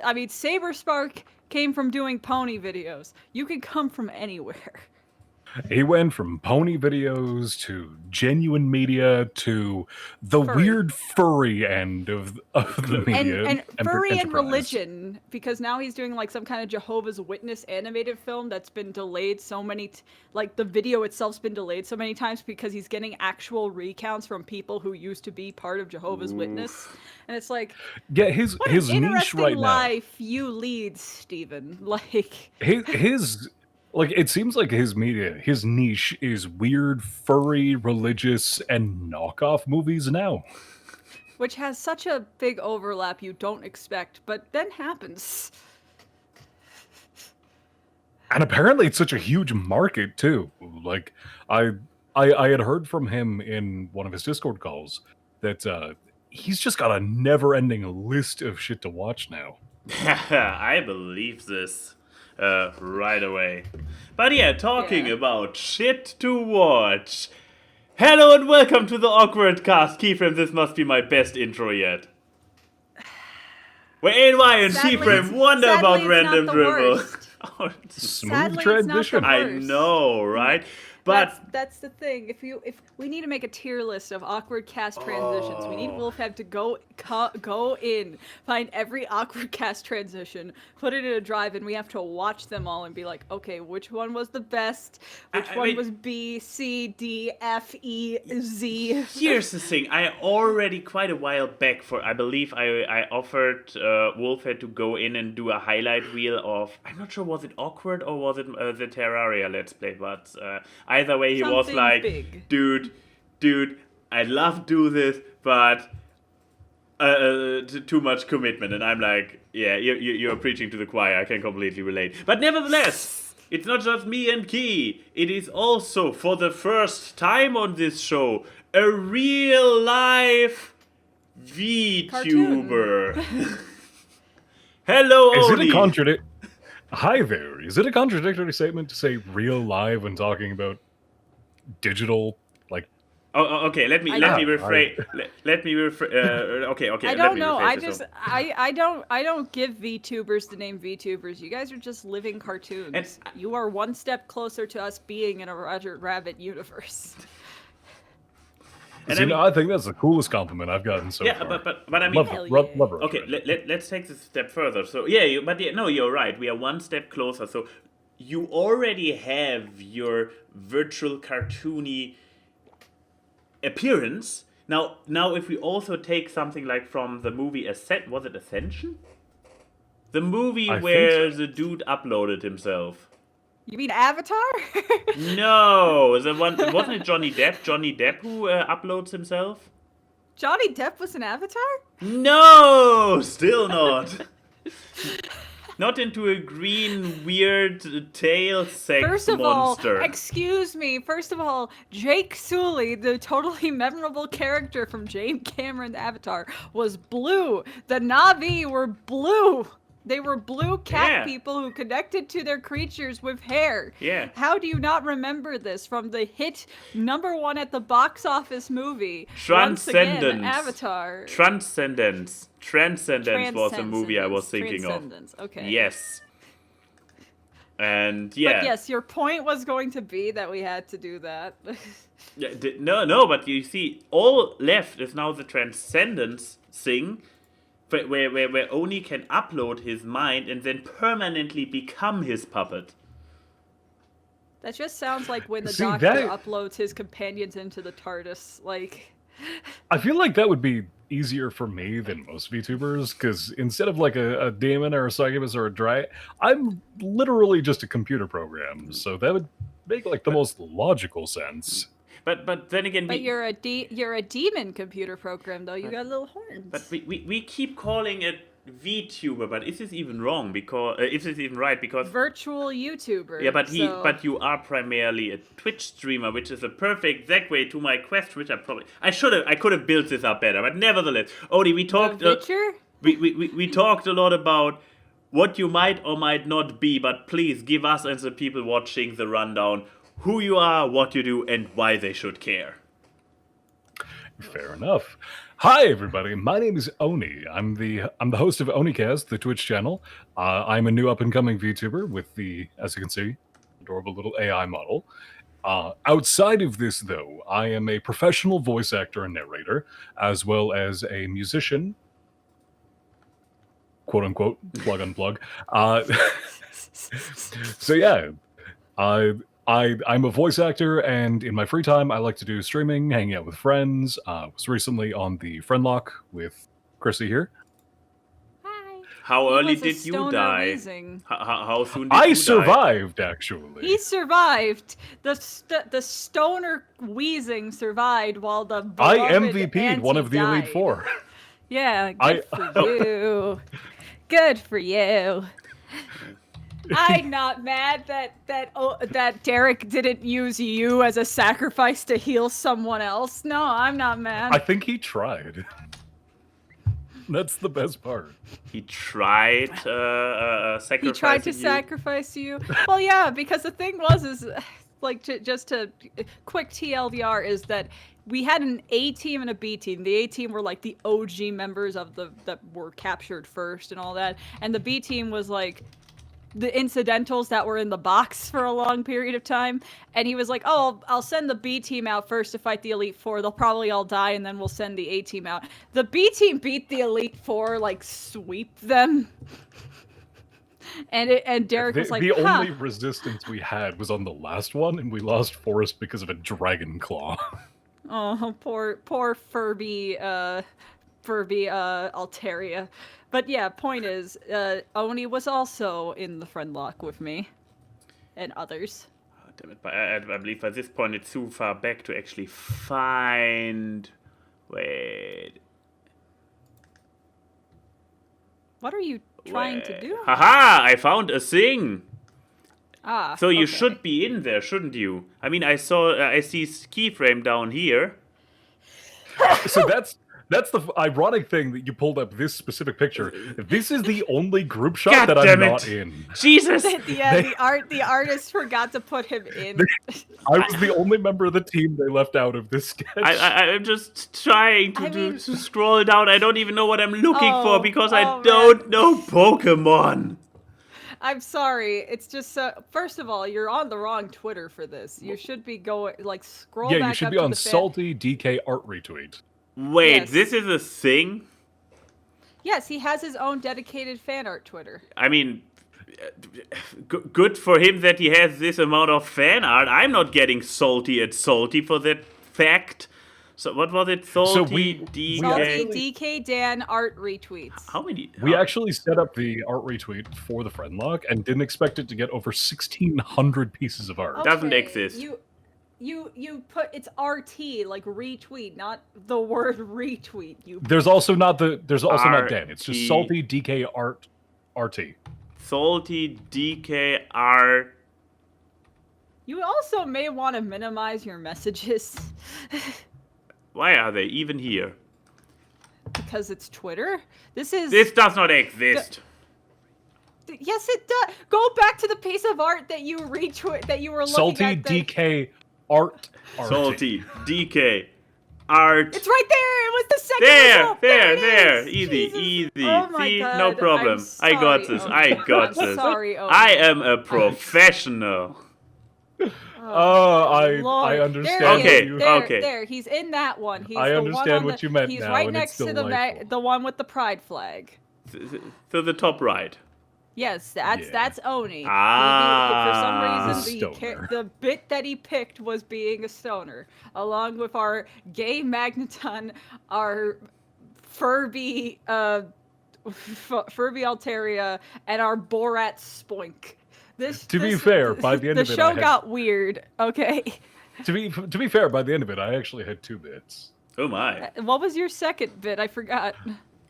I mean, Saberspark came from doing pony videos. You can come from anywhere. He went from pony videos to genuine media to the weird furry end of the media. And furry and enterprise. religion, because now he's doing like some kind of Jehovah's Witness animated film that's been delayed so many, like the video itself's been delayed so many times because he's getting actual recounts from people who used to be part of Jehovah's Witness. And it's like, yeah, his niche right life you lead, Steven. Like his like it seems like his niche is weird, furry, religious, and knockoff movies now. Which has such a big overlap you don't expect, but then happens. And apparently it's such a huge market too. Like I had heard from him in one of his Discord calls that he's just got a never-ending list of shit to watch now. I believe this right away. But yeah, talking about shit to watch. Hello and welcome to the AWKWARDCast. Keyframe, this must be my best intro yet. Where AY and Keyframe wonder about random dribble. Oh, smooth transition. I know, right? But that's the thing. If we need to make a tier list of AWKWARDCast transitions, we need Wolfhead to go in, find every AWKWARDCast transition, put it in a drive, and we have to watch them all and be like, okay, which one was the best? Which one was B, C, D, F, E, Z? Here's the thing. I already quite a while back, I believe I offered Wolfhead to go in and do a highlight reel of, I'm not sure, was it Awkward or was it the Terraria Let's Play, but either way, he was like, big. dude, I'd love to do this, but too much commitment. And I'm like, yeah, you're preaching to the choir. I can completely relate. But nevertheless, it's not just me and Key. It is also, for the first time on this show, a real life VTuber. Hello, Is Odie. it a contradict? Hi there. Is it a contradictory statement to say real live when talking about digital, like? Oh, okay. Let me rephrase. Let me rephrase. Okay. I don't know. I don't give VTubers the name VTubers. You guys are just living cartoons. You are one step closer to us being in a Roger Rabbit universe. And I think that's the coolest compliment I've gotten so far. Yeah, but I mean, love okay, let's take this a step further. So you're right. We are one step closer. So you already have your virtual cartoony appearance. Now, if we also take something like from the movie was it Ascension? The movie where the dude uploaded himself. You mean Avatar? No, wasn't it Johnny Depp? Johnny Depp who uploads himself? Johnny Depp was an Avatar? No, still not. Not into a green, weird tail sex monster. Excuse me. First of all, Jake Sully, the totally memorable character from James Cameron's Avatar, was blue. The Na'vi were blue. They were blue cat people who connected to their creatures with hair. Yeah. How do you not remember this from the hit #1 at the box office movie? Transcendence. Once again, Avatar. Transcendence was the movie I was thinking of. Okay. Yes. And yeah. But yes, your point was going to be that we had to do that. No, but you see, all left is now the Transcendence thing. Where Oni can upload his mind and then permanently become his puppet. That just sounds like when the Doctor uploads his companions into the TARDIS. Like, I feel like that would be easier for me than most VTubers, because instead of like a Damien or a Succubus or a Dry, I'm literally just a computer program. So that would make like the most logical sense. But then again, you're a demon computer program though. You got little horns. But we keep calling it VTuber, but is this even wrong? Because is this even right? Because virtual YouTuber. Yeah, but you are primarily a Twitch streamer, which is a perfect segue to my question, which I could have built this up better, but nevertheless, Odie, we talked. We talked a lot about what you might or might not be, but please give us and the people watching the rundown who you are, what you do, and why they should care. Fair enough. Hi everybody, my name is Oni. I'm the host of OniCast, the Twitch channel. I'm a new up-and-coming VTuber with the, as you can see, adorable little AI model. Outside of this, though, I am a professional voice actor and narrator, as well as a musician, quote-unquote, plug-unplug. So yeah, I'm a voice actor, and in my free time, I like to do streaming, hanging out with friends. Was recently on the Friendlock with Chrissy here. Hi. How He early was a did you stoner die? wheezing. How soon did you I die? survived, actually. He survived. The stoner wheezing survived while the I beloved MVP'd one auntie of the Elite died. Four. Yeah, good for you. Good for you. I'm not mad that Derek didn't use you as a sacrifice to heal someone else. No, I'm not mad. I think he tried. That's the best part. He tried sacrificing He tried to you? sacrifice you. Well, yeah, because the thing was, like, just to quick TLDR is that we had an A team and a B team. The A team were like the OG members of that were captured first and all that, and the B team was like the incidentals that were in the box for a long period of time. And he was like, oh, I'll send the B team out first to fight the Elite Four. They'll probably all die, and then we'll send the A team out. The B team beat the Elite Four, like, sweep them. And Derek was like, the only resistance we had was on the last one, and we lost Forrest because of a dragon claw. Oh, poor Furby Altaria. But yeah, point is, Oni was also in the Friendlock with me. And others. Oh, damn it, but I believe by this point it's too far back to actually find... Wait... What are you trying to do? Haha! I found a thing! Ah, So you okay. should be in there, shouldn't you? I mean, I see Keyframe down here. So that's the ironic thing that you pulled up this specific picture. This is the only group shot God that I'm damn it. not in. Jesus! The artist forgot to put him in. I was the only member of the team they left out of this sketch. I'm just trying to scroll down. I don't even know what I'm looking for because I man. don't know Pokemon. I'm sorry. It's just first of all, you're on the wrong Twitter for this. You should be going scroll Yeah, back you should up be to on the fan- Salty DK art retweet. Wait, Yes. this is a thing? Yes, he has his own dedicated fan art Twitter. I mean, good for him that he has this amount of fan art. I'm not getting salty at salty for that fact. So what was it? Salty DK. Salty DK Dan art retweets. How many? We actually set up the art retweet for the Friendlock and didn't expect it to get over 1,600 pieces of art. Doesn't exist. You put it's RT like retweet, not the word retweet. There's also not Dan. It's just RT. Salty DK art RT. Salty DK art. You also may want to minimize your messages Why are they even here? because it's Twitter. This does not exist. Yes, it does. Go back to the piece of art that you retweet that you were looking Salty at. DK art RT. Salty DK art. It's right there. It was the second result. There. It is. Easy, Jesus. easy. Oh my See, God. no problem. I'm I got sorry, this. Owen. I got I'm this. sorry, Owen. I am a professional. I Lord. understand. There he Okay, is. There, okay. There, he's in that one. He's I the understand one on what the, you meant He's now, right and next it's to delightful. the one with the pride flag. To the top right. Yes, Yeah. that's Oni. Ah. For some reason, Stoner. the bit that he picked was being a stoner, along with our gay magneton, our Furby, Furby Altaria, and our Borat Spoink. To be fair, by the end the of it, show I had- got weird. Okay, To be fair, by the end of it, I actually had 2 bits. Oh my. what was your second bit? I forgot.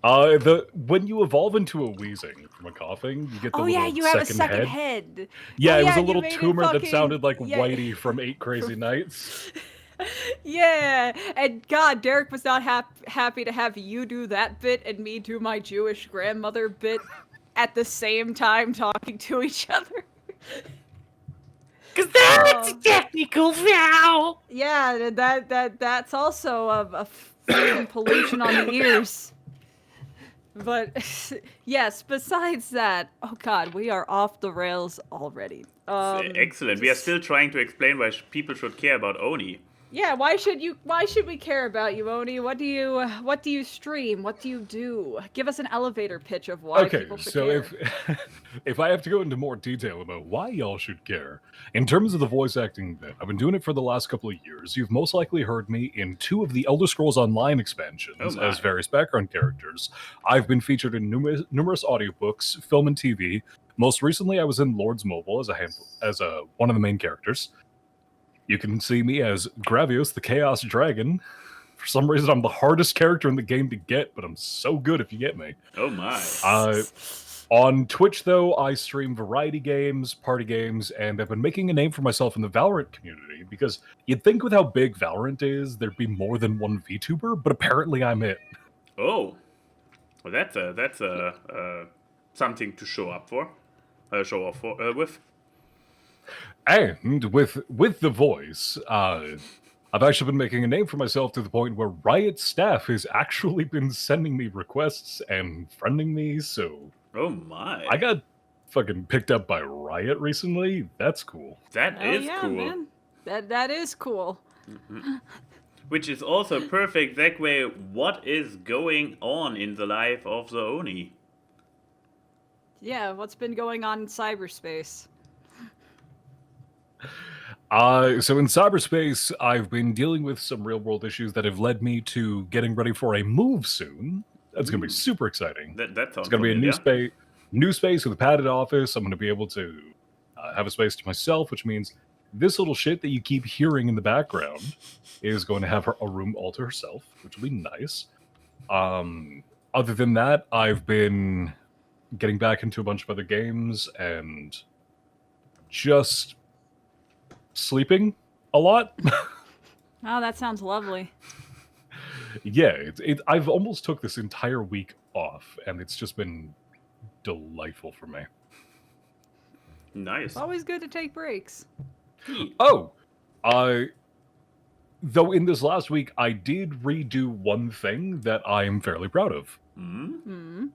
When you evolve into a wheezing from a coughing, you get the Oh little yeah, you have a second second head. head. Yeah, Oh, it was yeah, a you little made it tumor that fucking- sounded like yeah. Whitey from 8 Crazy Nights. Yeah, and God, Derek was not happy to have you do that bit and me do my Jewish grandmother bit at the same time talking to each other. Because that's technical foul. Yeah, that's also a freaking pollution on the ears. But yes, besides that, oh god, we are off the rails already. Excellent. We are still trying to explain why people should care about Oni. Yeah, why should we care about you, Oni? What do you stream? What do you do? Give us an elevator pitch of why people should care. Okay, so if I have to go into more detail about why y'all should care, in terms of the voice acting bit, I've been doing it for the last couple of years. You've most likely heard me in 2 of the Elder Scrolls Online expansions as various background characters. I've been featured in numerous audiobooks, film and TV. Most recently, I was in Lord's Mobile as one of the main characters. You can see me as Gravios, the Chaos Dragon. For some reason, I'm the hardest character in the game to get, but I'm so good if you get me. Oh my. On Twitch, though, I stream variety games, party games, and I've been making a name for myself in the Valorant community, because you'd think with how big Valorant is, there'd be more than one VTuber, but apparently I'm it. Oh. Well, that's something to show off with. And with the voice, I've actually been making a name for myself to the point where Riot staff has actually been sending me requests and friending me, so... Oh my. I got fucking picked up by Riot recently. That's cool. That is cool. Man. That is cool. Mm-hmm. Which is also perfect segue. What is going on in the life of the Oni? Yeah, what's been going on in cyberspace? So in cyberspace, I've been dealing with some real-world issues that have led me to getting ready for a move soon. That's going to be super exciting. That sounds It's going to be a new space with a padded office. I'm going to be able to have a space to myself, which means this little shit that you keep hearing in the background is going to have a room all to herself, which will be nice. Other than that, I've been getting back into a bunch of other games and just sleeping a lot. Oh, that sounds lovely. Yeah, I've almost took this entire week off, and it's just been delightful for me. Nice. It's always good to take breaks. Oh, though in this last week, I did redo one thing that I am fairly proud of. Mm-hmm.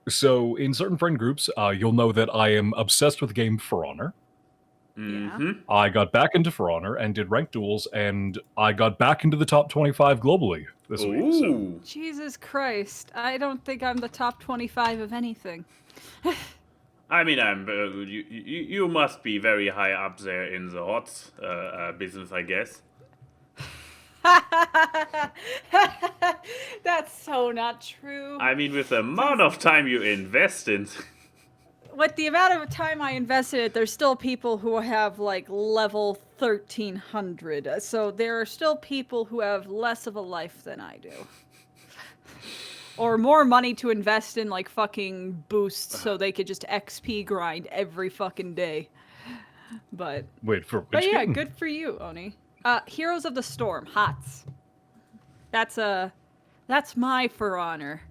So in certain friend groups, you'll know that I am obsessed with the game For Honor. Mm-hmm. I got back into For Honor and did ranked duels, and I got back into the top 25 globally this week. So. Jesus Christ. I don't think I'm the top 25 of anything. I mean, you must be very high up there in the HOTS business, I guess. That's so not true. I mean, with the amount of time you invest in... With the amount of time I invested, there's still people who have, like, level 1300. So there are still people who have less of a life than I do. Or more money to invest in, like, fucking boosts so they could just XP grind every fucking day. But... Wait, for which But yeah, game? good for you, Oni. Heroes of the Storm, HOTS. That's my For Honor.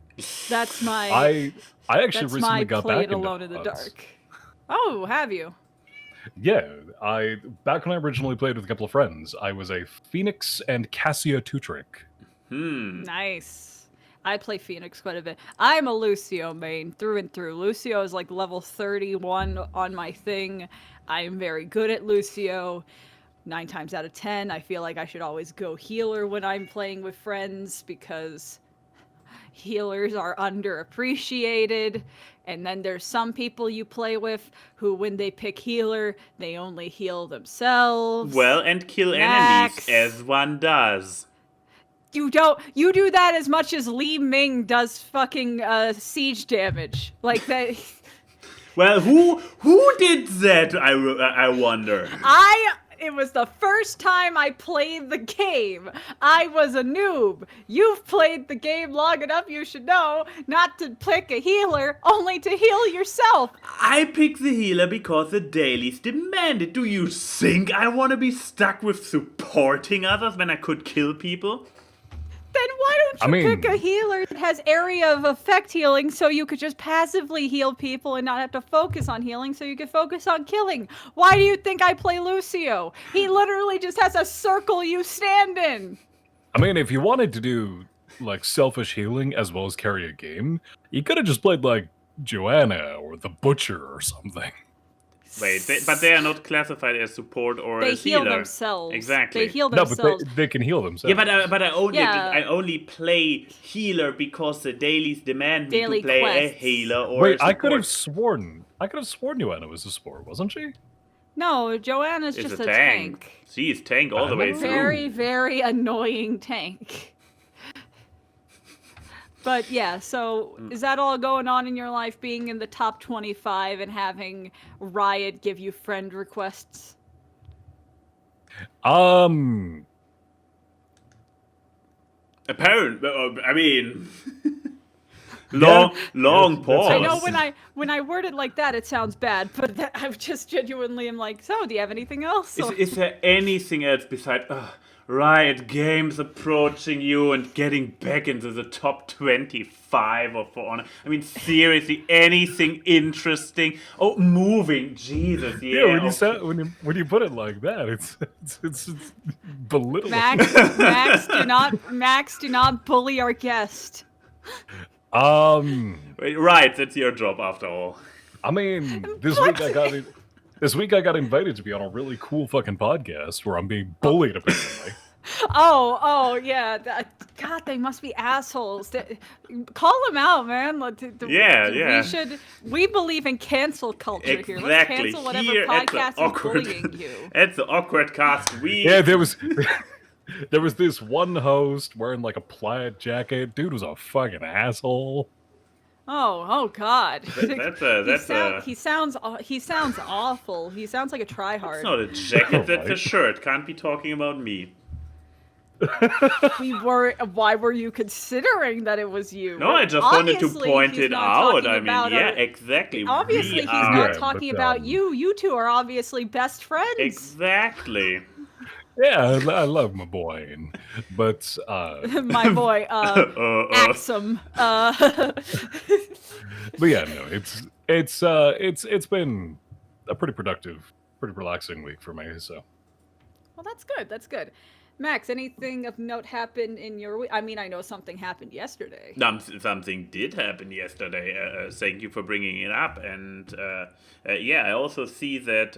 That's my... I actually recently got back into Alone in the HOTS. Dark. Oh, have you? Yeah, back when I originally played with a couple of friends, I was a Phoenix and Cassia two-trick. Nice. I play Phoenix quite a bit. I'm a Lucio main, through and through. Lucio is like level 31 on my thing. I'm very good at Lucio. 9 times out of 10, I feel like I should always go healer when I'm playing with friends, because healers are underappreciated. And then there's some people you play with who, when they pick healer, they only heal themselves. Well, and kill enemies, as one does. You do that as much as Li Ming does fucking siege damage. Like that. Well, who did that, I wonder? It was the first time I played the game. I was a noob. You've played the game long enough, you should know, not to pick a healer, only to heal yourself. I picked the healer because the dailies demand it. Do you think I want to be stuck with supporting others when I could kill people? Then why don't you pick a healer that has area of effect healing so you could just passively heal people and not have to focus on healing, so you could focus on killing? Why do you think I play Lucio? He literally just has a circle you stand in. I mean, if you wanted to do like selfish healing as well as carry a game, you could have just played like Joanna or the Butcher or something. Wait, but they are not classified as support or They as heal healer. themselves. Exactly. They heal No, themselves. but they can heal themselves. Yeah, but Yeah. I only play healer because the dailies demand me Daily to play a quests. healer or a Wait, support. I could have sworn Joanna was a support, wasn't she? No, Joanna's It's just a a tank. She is tank all the way through. Very, very annoying tank. But yeah, so is that all going on in your life, being in the top 25 and having Riot give you friend requests? Apparent, I mean, long pause. I know when I word it like that, it sounds bad, but I just genuinely am like, so do you have anything else? Is there anything else besides Riot Games approaching you and getting back into the top 25 of For Honor? I mean, seriously, anything interesting? Oh, moving, Jesus, yeah. When you put it like that, it's belittling. Max, do not bully our guest. Wait, right, that's your job after all. I mean, this week I got invited to be on a really cool fucking podcast where I'm being bullied apparently. Oh, yeah. God, they must be assholes. Call them out, man. Yeah. We believe in cancel culture here. Let's cancel whatever podcast is bullying you. It's the awkward cast. Yeah, there was this one host wearing like a plaid jacket. Dude was a fucking asshole. Oh God. He sounds awful. He sounds like a tryhard. It's not a jacket, that's a shirt. Can't be talking about me. Why were you considering that it was you? No, I just wanted to point it out. I mean, yeah, exactly. Obviously, he's not talking about you. You two are obviously best friends. Exactly. Yeah, I love my boy, but my boy, Axum. But yeah, no, it's been a pretty productive, pretty relaxing week for me. So, well, that's good. That's good. Max, anything of note happened in your week? I mean, I know something happened yesterday. Something did happen yesterday. Thank you for bringing it up. And yeah, I also see that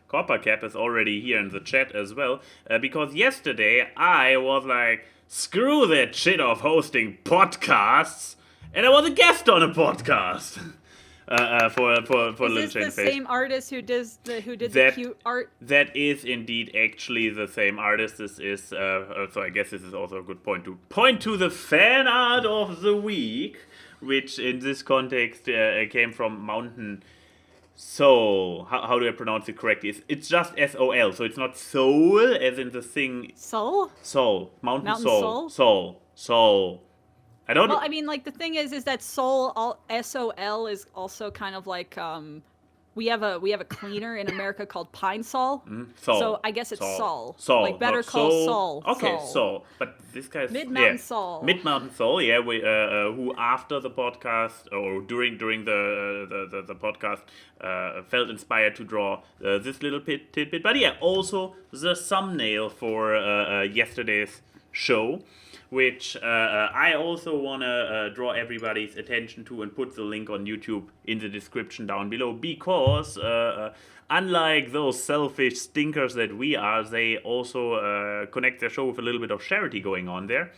Coppercap is already here in the chat as well. Because yesterday I was like, screw that shit of hosting podcasts. And I was a guest on a podcast. For Is this the same artist who did the cute art? That is indeed actually the same artist. This is so I guess this is also a good point to the fan art of the week, which in this context came from Mountain Soul. How do I pronounce it correctly? It's just SOL, so it's not soul as in the thing. Soul. Mountain Soul. Soul. Well, I mean, like, the thing is that SOL is also kind of like, we have a cleaner in America called Pine Sol. Sol. So I guess it's Sol. Like Better Call Saul. Okay, Sol. But this guy's Mid-Mountain Sol. Mid-Mountain Sol, yeah. We who after the podcast or during the podcast felt inspired to draw this little tidbit. But yeah, also the thumbnail for yesterday's show, which I also want to draw everybody's attention to and put the link on YouTube in the description down below, because unlike those selfish stinkers that we are, they also connect their show with a little bit of charity going on there.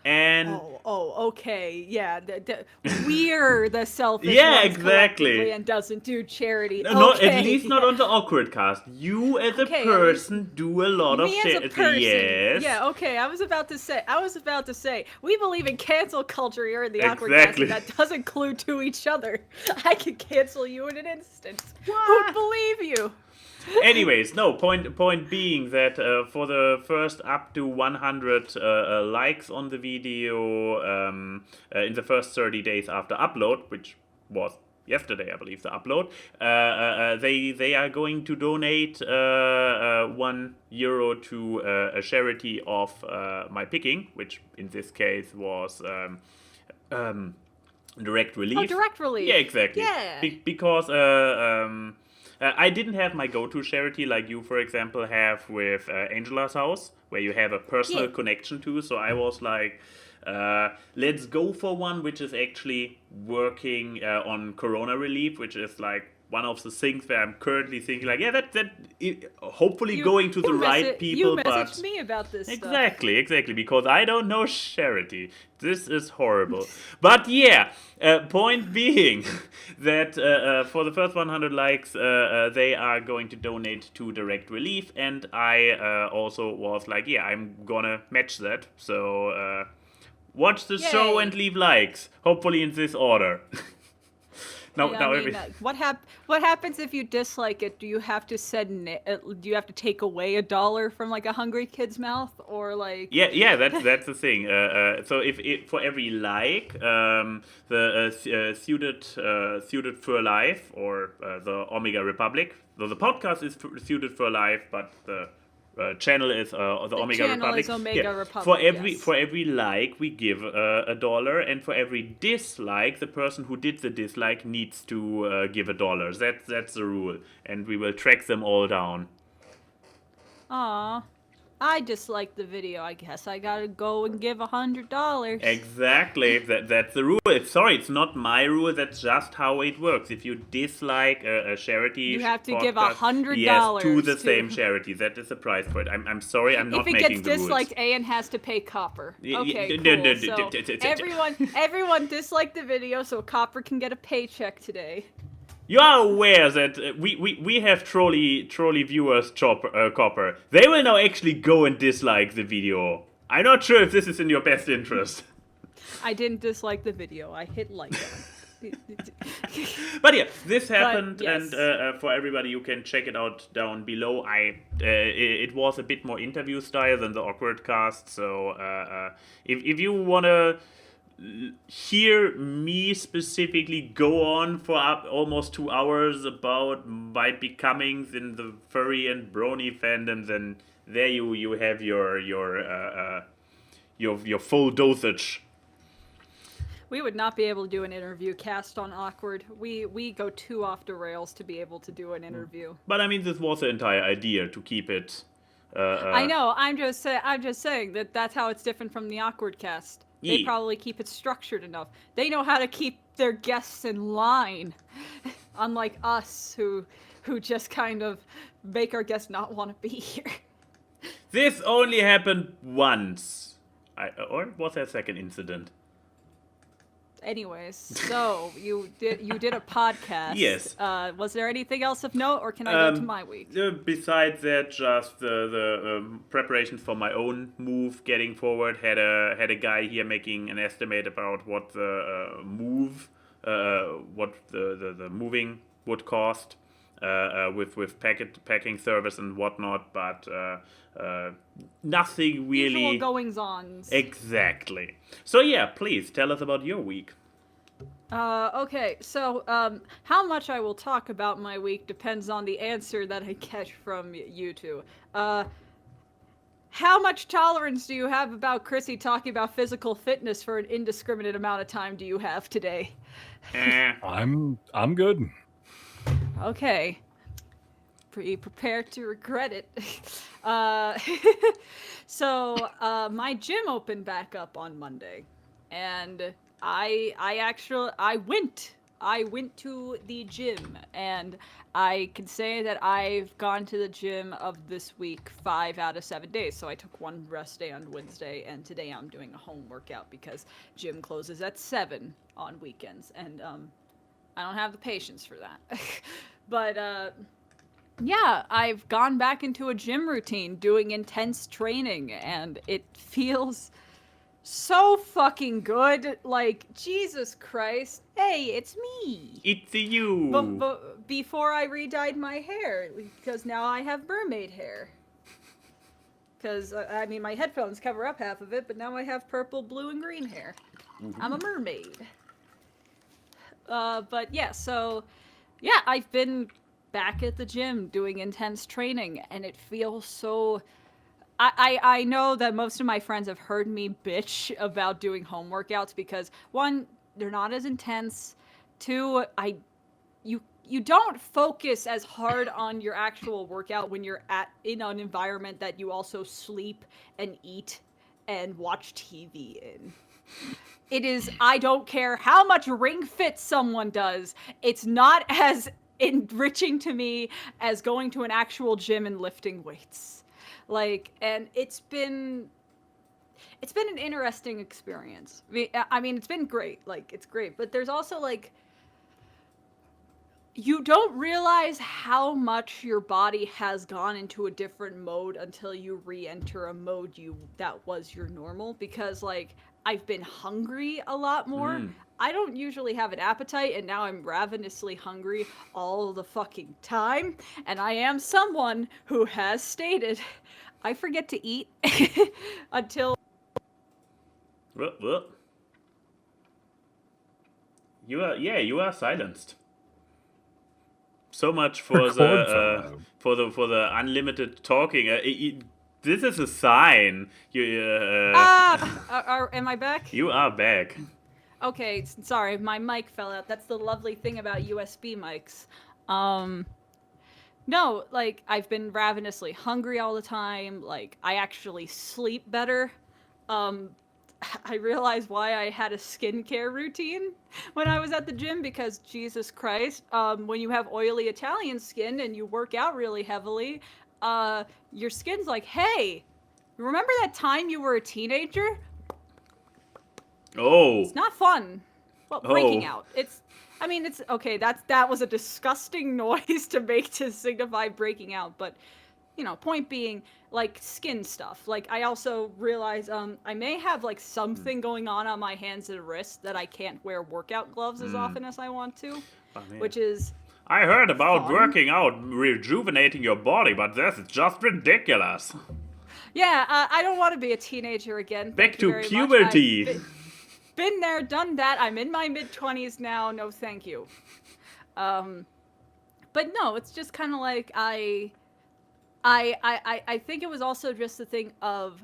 And okay, yeah. We're the selfish yeah, ones exactly, and doesn't do charity. Not at least not on the AWKWARDCast. You as a person do a lot of charity. Yes. Yeah. Okay. I was about to say. We believe in cancel culture here in the AWKWARDCast, and that does include to each other. I could cancel you in an instant. Who'd believe you? Anyways, no, point being that for the first up to 100 likes on the video in the first 30 days after upload, which was yesterday, I believe, the upload, they are going to donate €1 to a charity of my picking, which in this case was Direct Relief. Oh, Direct Relief. Yeah, exactly. Yeah. Because I didn't have my go-to charity like you, for example, have with Angela's House, where you have a personal connection to. So I was like, let's go for one which is actually working on corona relief, which is like one of the things where I'm currently thinking like, hopefully going to the right people. You messaged me about this exactly, because I don't know charity. This is horrible. But yeah, point being that for the first 100 likes, they are going to donate to Direct Relief, and I also was like, yeah, I'm gonna match that. So watch the show and leave likes, hopefully in this order. What happens if you dislike it? Do you have to do you have to take away $1 from like a hungry kid's mouth, or like? Yeah, that's the thing. So if for every like, the Suited for Life or the Omega Republic. So the podcast is Suited for Life, but the channel is the Omega Republic. Is Omega Republic. For every like we give $1, and for every dislike, the person who did the dislike needs to give $1. That's the rule, and we will track them all down. Aw, I disliked the video. I guess I gotta go and give $100. Exactly, that's the rule. It's not my rule. That's just how it works. If you dislike a charity, you have to give $100. Yes, to the same charity. That is the price for it. I'm sorry, I'm not making the rules. If it gets disliked, Ayan has to pay Copper. Okay, cool. So everyone disliked the video, so Copper can get a paycheck today. You are aware that we have trolley viewers, Copper. They will now actually go and dislike the video. I'm not sure if this is in your best interest. I didn't dislike the video. I hit like. But yeah, this happened, yes. And for everybody, you can check it out down below. It was a bit more interview style than the AWKWARDCast. So if you wanna hear me specifically go on for almost 2 hours about my becomings in the furry and brony fandom, then there you have your full dosage. We would not be able to do an interview cast on Awkward. We go too off the rails to be able to do an interview. But I mean, this was the entire idea, to keep it. I know. I'm just saying that's how it's different from the AWKWARDcast. They probably keep it structured enough. They know how to keep their guests in line, unlike us who just kind of make our guests not want to be here. This only happened once, or was there a second incident? Anyways, so you did a podcast. Yes. Was there anything else of note, or can I go to my week? Besides that, just the preparations for my own move getting forward. Had a guy here making an estimate about what the the moving would cost with packing service and whatnot, but nothing really. Usual goings-ons. Exactly. So yeah, please tell us about your week. Okay, so how much I will talk about my week depends on the answer that I catch from you two. How much tolerance do you have about Chrissy talking about physical fitness for an indiscriminate amount of time do you have today? I'm good. Okay. Be prepared to regret it. So my gym opened back up on Monday, and I went to the gym, and I can say that I've gone to the gym of this week 5 out of 7 days. So I took one rest day on Wednesday, and today I'm doing a home workout because gym closes at 7 on weekends, and I don't have the patience for that. But yeah, I've gone back into a gym routine doing intense training, and it feels so fucking good. Like, Jesus Christ. Hey, it's me. It's you. But before I re-dyed my hair, because now I have mermaid hair. Because, I mean, my headphones cover up half of it, but now I have purple, blue, and green hair. Mm-hmm. I'm a mermaid. But yeah, so, yeah, I've been back at the gym doing intense training, and it feels so... I know that most of my friends have heard me bitch about doing home workouts because, one, they're not as intense. Two, you you don't focus as hard on your actual workout when you're in an environment that you also sleep and eat and watch TV in. It is, I don't care how much Ring Fit someone does, it's not as enriching to me as going to an actual gym and lifting weights. Like, and it's been an interesting experience. I mean, it's been great. Like, it's great. But there's also, like, you don't realize how much your body has gone into a different mode until you re-enter a mode that was your normal. Because, like, I've been hungry a lot more. I don't usually have an appetite, and now I'm ravenously hungry all the fucking time. And I am someone who has stated, I forget to eat until... What? You are silenced. So much for the unlimited talking. This is a sign. Am I back? You are back. Okay, sorry, my mic fell out. That's the lovely thing about USB mics. No, like, I've been ravenously hungry all the time. Like, I actually sleep better. I realized why I had a skincare routine when I was at the gym, because Jesus Christ, when you have oily Italian skin and you work out really heavily, your skin's like, hey, remember that time you were a teenager? Oh. It's not fun. Well, breaking out. It's okay, that was a disgusting noise to make to signify breaking out, but, you know, point being, like, skin stuff. Like, I also realize, I may have, like, something going on my hands and wrists that I can't wear workout gloves as often as I want to, which is... I heard about fun. Working out, rejuvenating your body, but this is just ridiculous. Yeah, I don't want to be a teenager again. Back to puberty. Been there, done that. I'm in my mid-20s now. No, thank you. But no, it's just kind of like I think it was also just the thing of,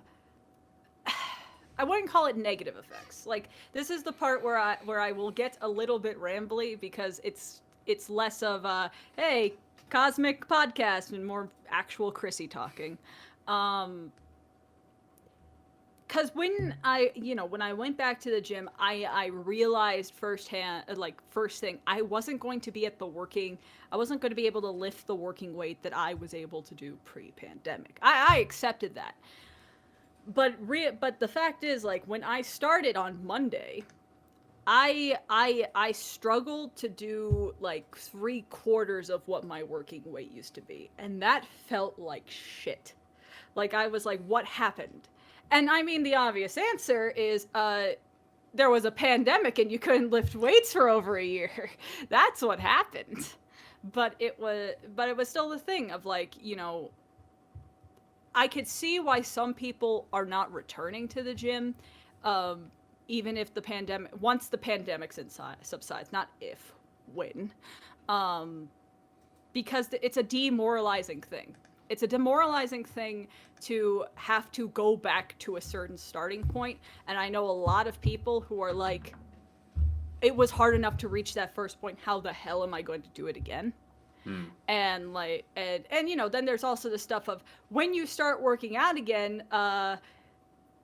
I wouldn't call it negative effects. Like, this is the part where I will get a little bit rambly, because it's less of a, hey, cosmic podcast, and more actual Chrissy talking. Because when I went back to the gym, I realized firsthand, like, first thing, I wasn't going to be able to lift the working weight that I was able to do pre-pandemic. I accepted that. But the fact is, like, when I started on Monday, I struggled to do, like, 3/4 of what my working weight used to be. And that felt like shit. Like, I was like, what happened? And I mean, the obvious answer is, there was a pandemic and you couldn't lift weights for over a year. That's what happened. But it was still the thing of, like, you know, I could see why some people are not returning to the gym, even if once the pandemic subsides, not if, when, because it's a demoralizing thing. It's a demoralizing thing to have to go back to a certain starting point. And I know a lot of people who are like, it was hard enough to reach that first point. How the hell am I going to do it again? And like, and you know, then there's also the stuff of when you start working out again,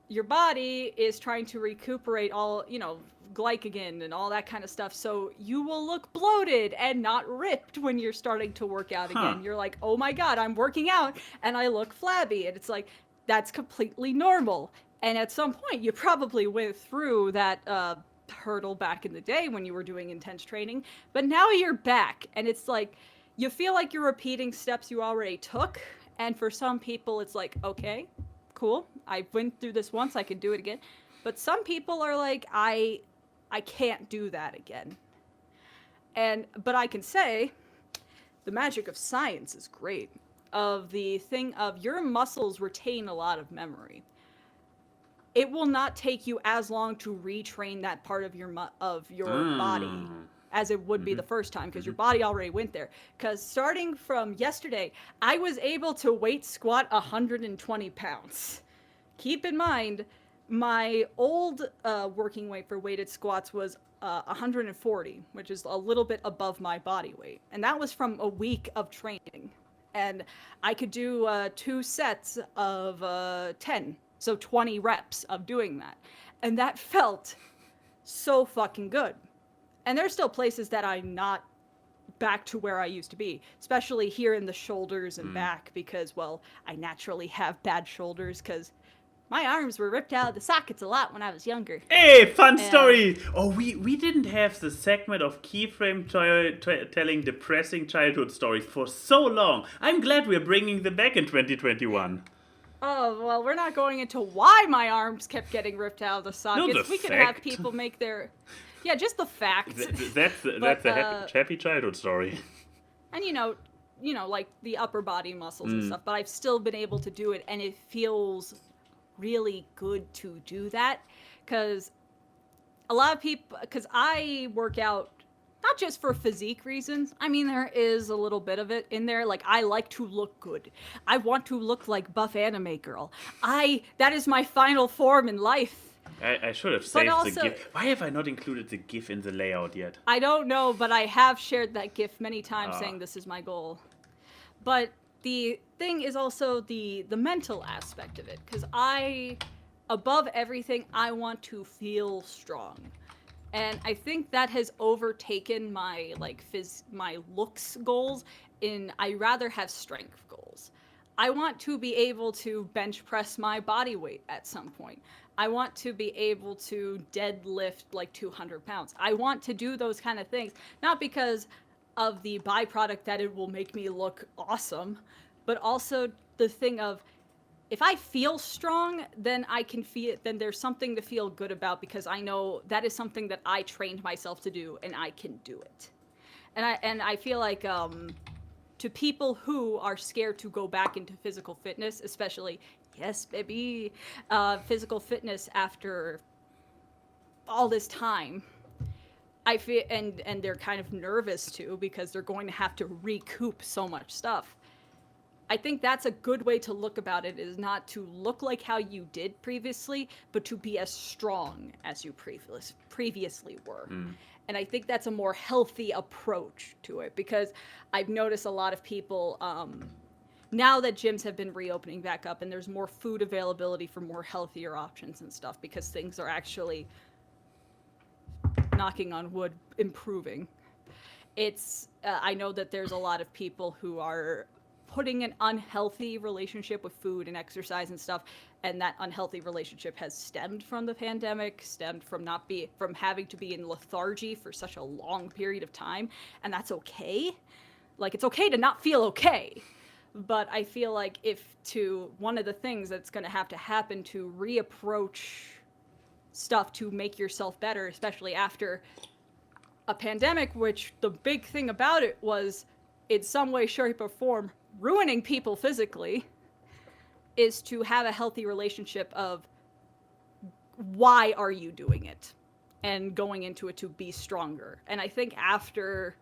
your body is trying to recuperate all, you know, glycogen and all that kind of stuff, so you will look bloated and not ripped when you're starting to work out again. You're like, oh my god, I'm working out and I look flabby, and it's like, that's completely normal. And at some point you probably went through that hurdle back in the day when you were doing intense training, but now you're back, and it's like, you feel like you're repeating steps you already took. And for some people it's like, okay, cool, I went through this once, I can do it again. But some people are like, I can't do that again. But I can say, the magic of science is great. Of the thing of your muscles retain a lot of memory. It will not take you as long to retrain that part of your body as it would be the first time, because your body already went there. Because starting from yesterday, I was able to weight squat 120 pounds. Keep in mind, my old working weight for weighted squats was 140, which is a little bit above my body weight. And that was from a week of training. And I could do 2 sets of 10, so 20 reps of doing that. And that felt so fucking good. And there's still places that I'm not back to where I used to be, especially here in the shoulders and back, because, well, I naturally have bad shoulders because my arms were ripped out of the sockets a lot when I was younger. Hey, fun story! Oh, we didn't have the segment of Keyframe telling depressing childhood stories for so long. I'm glad we're bringing them back in 2021. Oh, well, we're not going into why my arms kept getting ripped out of the sockets. No, we could have people make their... Yeah, just the facts. That's a happy childhood story. And, you know, like the upper body muscles and stuff, but I've still been able to do it, and it feels really good to do that, because a lot of people, because I work out not just for physique reasons. I mean, there is a little bit of it in there. Like, I like to look good. I want to look like buff anime girl. That is my final form in life. I should have saved the GIF. Why have I not included the GIF in the layout yet? I don't know, but I have shared that GIF many times saying this is my goal. But the thing is also the mental aspect of it, because above everything, I want to feel strong. And I think that has overtaken my my looks goals. I rather have strength goals. I want to be able to bench press my body weight at some point. I want to be able to deadlift like 200 pounds. I want to do those kind of things, not because of the byproduct that it will make me look awesome, but also the thing of, if I feel strong, then then there's something to feel good about, because I know that is something that I trained myself to do, and I can do it. And I feel like to people who are scared to go back into physical fitness, especially, yes, baby, physical fitness after all this time, I feel, and they're kind of nervous too, because they're going to have to recoup so much stuff. I think that's a good way to look about it, is not to look like how you did previously, but to be as strong as you previously were. And I think that's a more healthy approach to it, because I've noticed a lot of people, now that gyms have been reopening back up and there's more food availability for more healthier options and stuff, because things are actually, knocking on wood, improving. I know that there's a lot of people who are putting an unhealthy relationship with food and exercise and stuff, and that unhealthy relationship has stemmed from the pandemic, stemmed from from having to be in lethargy for such a long period of time, and that's okay. Like, it's okay to not feel okay, but I feel like one of the things that's going to have to happen to reapproach stuff to make yourself better, especially after a pandemic, which the big thing about it was, in some way, shape, or form, ruining people physically, is to have a healthy relationship of why are you doing it, and going into it to be stronger. And I think after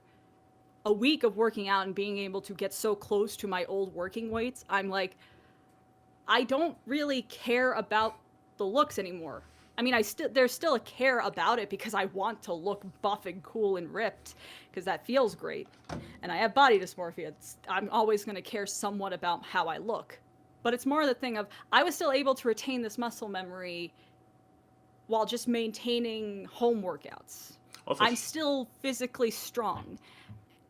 a week of working out and being able to get so close to my old working weights, I'm like, I don't really care about the looks anymore. I mean, there's still a care about it, because I want to look buff and cool and ripped, because that feels great. And I have body dysmorphia. I'm always going to care somewhat about how I look. But it's more the thing of, I was still able to retain this muscle memory while just maintaining home workouts. Also, I'm still physically strong,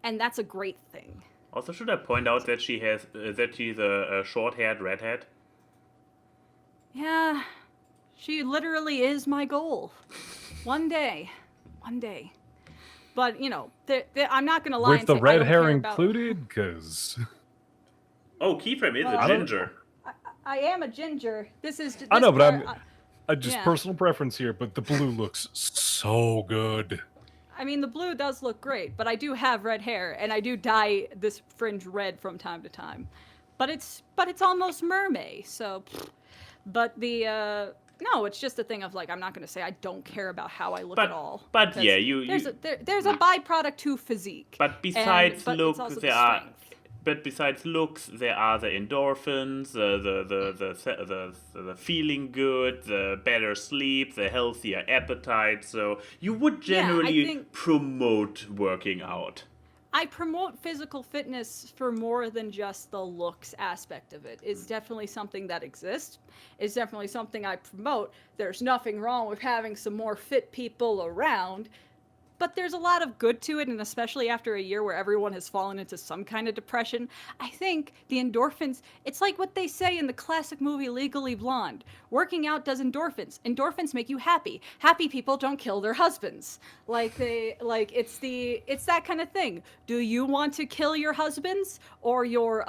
and that's a great thing. Also, should I point out that she's a short-haired redhead? Yeah. She literally is my goal. One day. But, I'm not going to lie. With the red hair included? Because... Oh, Keyframe is a ginger. I am a ginger. I know, but I'm just personal preference here, but the blue looks so good. I mean, the blue does look great, but I do have red hair, and I do dye this fringe red from time to time. But it's almost mermaid, so... But no, it's just a thing of, like, I'm not going to say I don't care about how I look at all. But yeah, there's a byproduct to physique. But besides look, but besides looks, there are the endorphins, the feeling good, the better sleep, the healthier appetite. So you would generally promote working out. I promote physical fitness for more than just the looks aspect of it. It's definitely something that exists. It's definitely something I promote. There's nothing wrong with having some more fit people around. But there's a lot of good to it, and especially after a year where everyone has fallen into some kind of depression, I think the endorphins, it's like what they say in the classic movie Legally Blonde. Working out does endorphins. Endorphins make you happy. Happy people don't kill their husbands. It's that kind of thing. Do you want to kill your husbands or your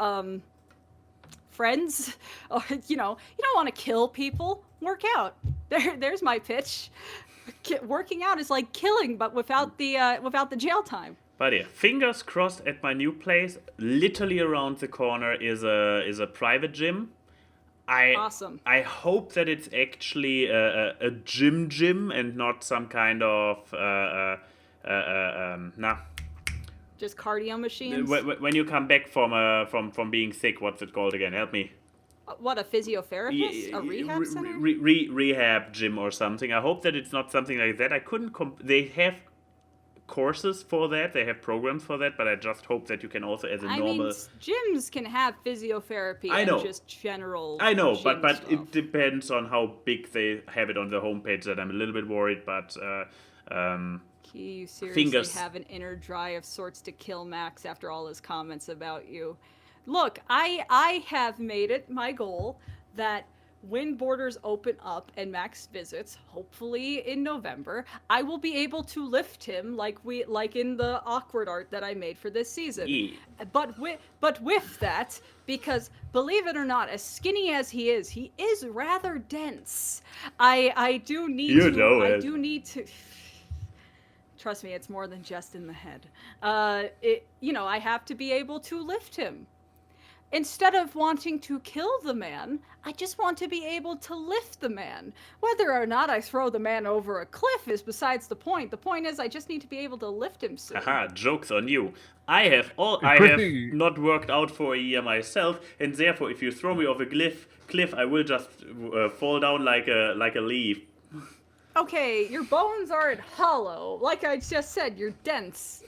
friends? Or you don't want to kill people. Work out. There's my pitch. Working out is like killing, but without the jail time. But yeah, fingers crossed. At my new place, literally around the corner is a private gym. Awesome. I hope that it's actually a gym and not some kind of just cardio machines. When you come back from being sick, what's it called again? Help me. What, a physiotherapist? A rehab center? Rehab gym or something. I hope that it's not something like that. I couldn't... they have courses for that. They have programs for that. But I just hope that you can also, as a normal... gyms can have physiotherapy and just general... I know, but stuff. It depends on how big they have it on the homepage that I'm a little bit worried. But... you seriously have an inner drive of sorts to kill Max after all his comments about you. Look, I have made it my goal that when borders open up and Max visits, hopefully in November, I will be able to lift him like in the awkward art that I made for this season. Yeah. But with that, because believe it or not, as skinny as he is rather dense. I do need to. Trust me, it's more than just in the head. I have to be able to lift him. Instead of wanting to kill the man, I just want to be able to lift the man. Whether or not I throw the man over a cliff is besides the point. The point is I just need to be able to lift him soon. Haha, joke's on you. I have not worked out for a year myself, and therefore if you throw me off a cliff, I will just fall down like a leaf. Okay, your bones aren't hollow. Like I just said, you're dense.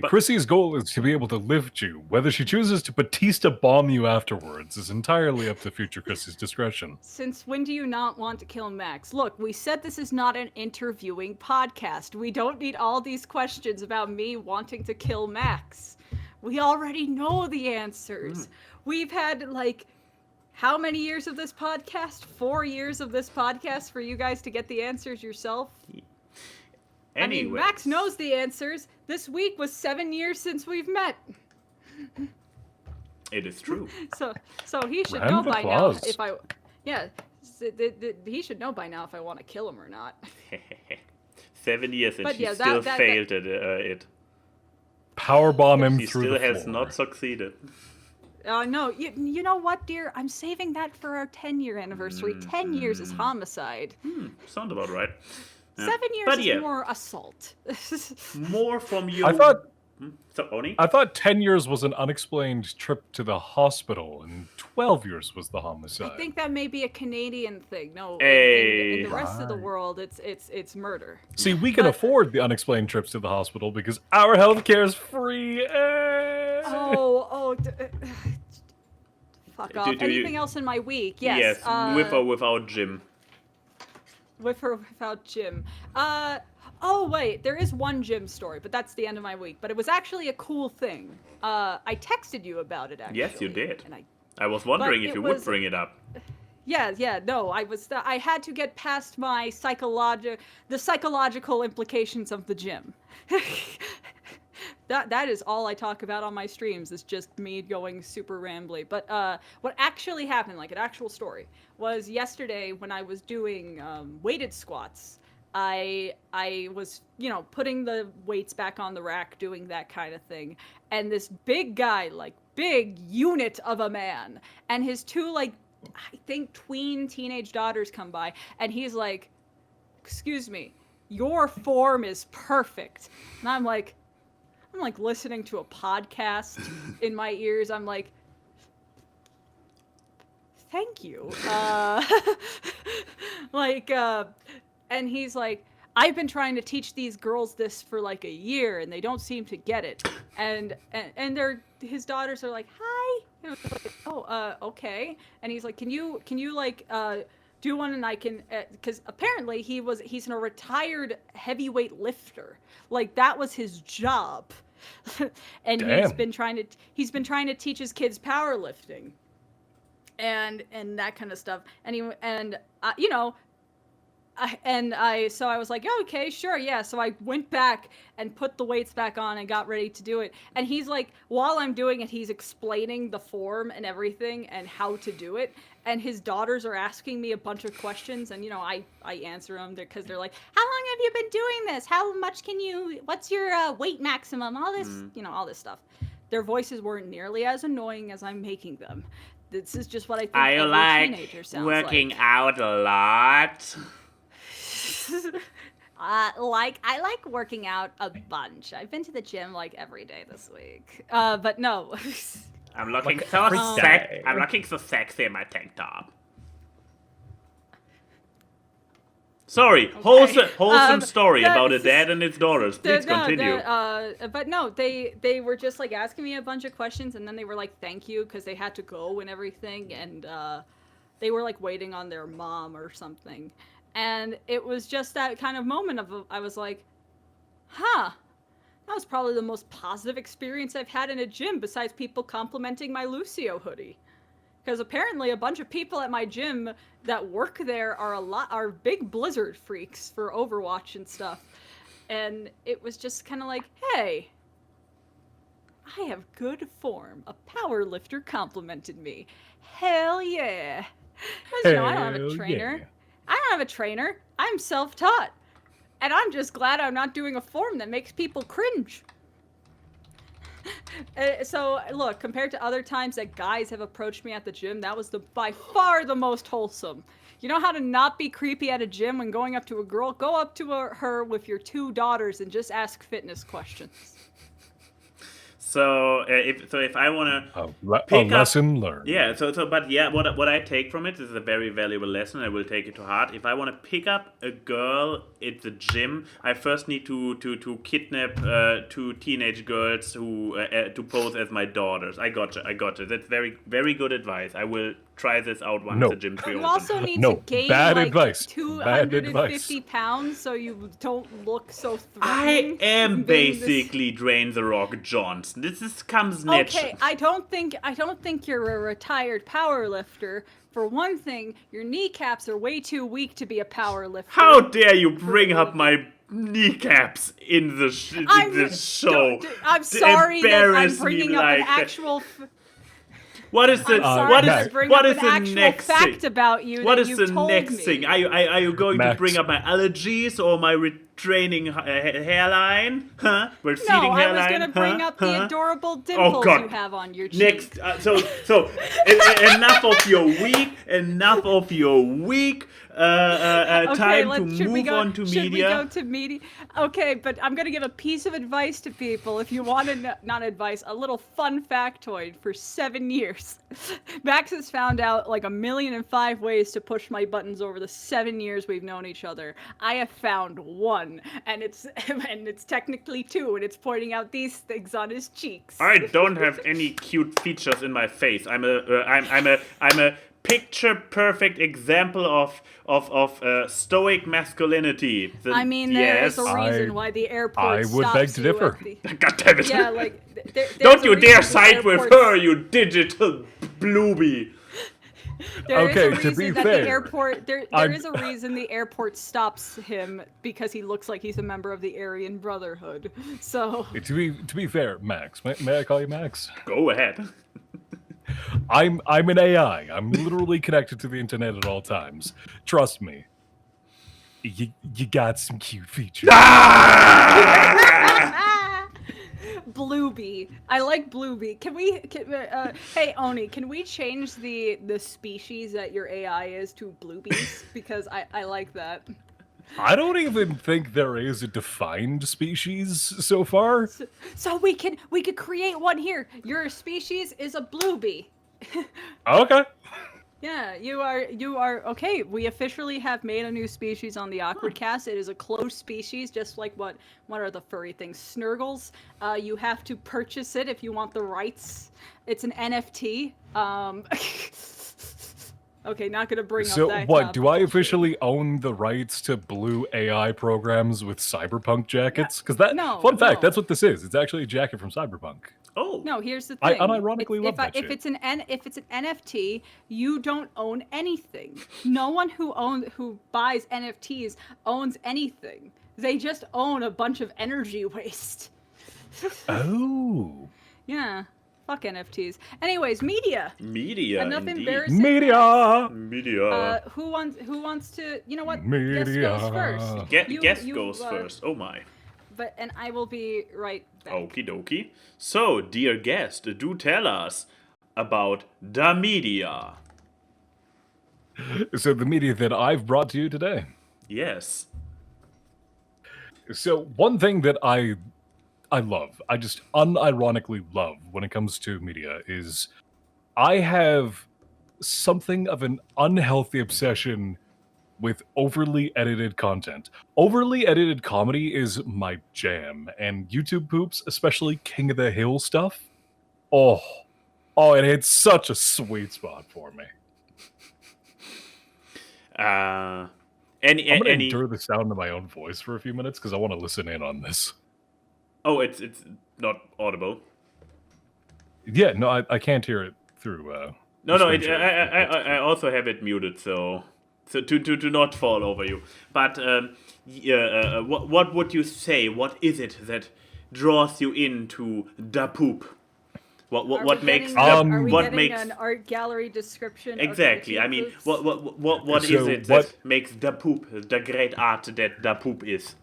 Chrissy's goal is to be able to lift you. Whether she chooses to Batista bomb you afterwards is entirely up to future Chrissy's discretion. Since when do you not want to kill Max? Look, we said this is not an interviewing podcast. We don't need all these questions about me wanting to kill Max. We already know the answers. We've had, how many years of this podcast? 4 years of this podcast for you guys to get the answers yourself? Anyways. I mean, Max knows the answers. This week was 7 years since we've met. It is true. So he should know by now if I... Yeah, he should know by now if I want to kill him or not. 7 years and she still failed at it. Powerbomb him through the floor. She still has not succeeded. No, you know what, dear? I'm saving that for our 10-year anniversary. 10 years is homicide. Sounds about right. 7 years is more assault. More from you. I thought So, Oni? I thought 10 years was an unexplained trip to the hospital, and 12 years was the homicide. I think that may be a Canadian thing. No, Hey. in the rest of the world, it's murder. See, we can afford the unexplained trips to the hospital because our healthcare is free. Fuck off. Anything else in my week? Yes. With or without Jim. With or without Jim. Oh, wait, there is one Jim story, but that's the end of my week. But it was actually a cool thing. I texted you about it, actually. Yes, you did. And I was wondering if you would bring it up. Yeah, no, I had to get past my the psychological implications of the gym. That is all I talk about on my streams, is just me going super rambly. But what actually happened, like an actual story, was yesterday when I was doing weighted squats. I was, putting the weights back on the rack, doing that kind of thing. And this big guy, big unit of a man, and his two, I think teenage daughters come by, and he's like, "Excuse me, your form is perfect." And I'm like, like listening to a podcast in my ears. I'm like, thank you. And he's like, I've been trying to teach these girls this for like a year, and they don't seem to get it. And his daughters are like, hi. And I was like, oh, okay. And he's like, can you like do one, and I can, because apparently he's a retired heavyweight lifter. Like that was his job. And Damn. he's been trying to teach his kids powerlifting and that kind of stuff. So I was like, oh, okay, sure, yeah. So I went back and put the weights back on and got ready to do it. And he's like, while I'm doing it, he's explaining the form and everything and how to do it. And his daughters are asking me a bunch of questions, and I answer them because they're like, how long have you been doing this? How much what's your weight maximum? All this, all this stuff. Their voices weren't nearly as annoying as I'm making them. This is just what I think every teenager sounds like. Working out a lot? I like working out a bunch. I've been to the gym like every day this week. But no. I'm looking Like so every day. I'm looking so sexy in my tank top. Sorry, Okay. wholesome story that- about a dad and his daughters. Please continue. But no, they were just like asking me a bunch of questions, and then they were like, thank you, because they had to go and everything, and they were like waiting on their mom or something. And it was just that kind of moment I was like, huh, that was probably the most positive experience I've had in a gym besides people complimenting my Lucio hoodie. Because apparently a bunch of people at my gym that work there are big Blizzard freaks for Overwatch and stuff. And it was just kind of like, hey, I have good form. A power lifter complimented me. Hell yeah. Because, I don't have a trainer. Yeah. I don't have a trainer. I'm self-taught. And I'm just glad I'm not doing a form that makes people cringe. So, look, compared to other times that guys have approached me at the gym, that was by far the most wholesome. You know how to not be creepy at a gym when going up to a girl? Go up to her with your 2 daughters and just ask fitness questions. So if I want to A lesson learned. Yeah, but yeah, what I take from it is a very valuable lesson. I will take it to heart. If I want to pick up a girl at the gym, I first need to kidnap 2 teenage girls who to pose as my daughters. I gotcha. That's very, very good advice. I will try this out once the gym's You reopened. also need No, to gain bad like advice. 250 pounds so you don't look so threatening. I am basically Dwayne The Rock Johnson. This comes natural. Okay, I don't think you're a retired power lifter. For one thing, your kneecaps are way too weak to be a power lifter. How dare you bring up my kneecaps in this show? I'm sorry that I'm Embarrass bringing me up an like actual. What is the What is an the actual next fact thing? about you What that is you've the told next me? thing? Are you going to Max. bring up my allergies or my retraining hairline? Huh? Receding No, I hairline? was going to bring Huh? up the Huh? adorable dimples God. you have on your cheek. Next, enough of your week. Time to move on to Should we media. go to media? Okay, but I'm going to give a piece of advice to people. If you want not advice, a little fun factoid. For 7 years, Max has found out like 1,000,005 ways to push my buttons over the 7 years we've known each other. I have found one, and it's technically 2, and it's pointing out these things on his cheeks. I don't have any cute features in my face. I'm a picture perfect example of stoic masculinity. There's a reason why the airport I would stops beg to you differ. at the- God damn it! Yeah, like Don't you dare side with her, you digital bluebie. There Okay, is a to reason be that fair, the airport there I'm- is a reason the airport stops him because he looks like he's a member of the Aryan Brotherhood. So To be fair, Max, may I call you Max? Go ahead. I'm an AI. I'm literally connected to the internet at all times. Trust me. You got some cute features. Bluebee. I like Bluebee. Hey Oni, can we change the species that your AI is to Bluebees? Because I like that. I don't even think there is a defined species so far. So we could create one here. Your species is a blue bee. Okay. Yeah, you are okay. We officially have made a new species on the AWKWARDCast. It is a closed species, just like what are the furry things? Snurgles. You have to purchase it if you want the rights. It's an NFT. Okay, not gonna bring up that. So what? Do I officially own the rights to blue AI programs with cyberpunk jackets? Because fun fact, that's what this is. It's actually a jacket from Cyberpunk. Oh. No, here's the thing. I unironically love that shit. If it's an NFT, you don't own anything. No one who buys NFTs owns anything. They just own a bunch of energy waste. Oh. Yeah. Fuck NFTs. Anyways, media. Enough Indeed. embarrassing. Media. Who wants to? You know what? Media. Guest goes first. Guest goes first. Oh my. And I will be right back. Okie dokie. So, dear guest, do tell us about the media. So the media that I've brought to you today. Yes. So one thing that I love, I just unironically love when it comes to media is I have something of an unhealthy obsession with overly edited content. Overly edited comedy is my jam, and YouTube poops, especially King of the Hill stuff, it hits such a sweet spot for me. I'm gonna endure the sound of my own voice for a few minutes because I want to listen in on this. Oh, it's not audible. Yeah, no, I can't hear it through. I also have it muted, so to not fall over you. But what would you say? What is it that draws you into the poop? What makes an art gallery description? Exactly. I mean, what is it that makes the poop the great art that the poop is?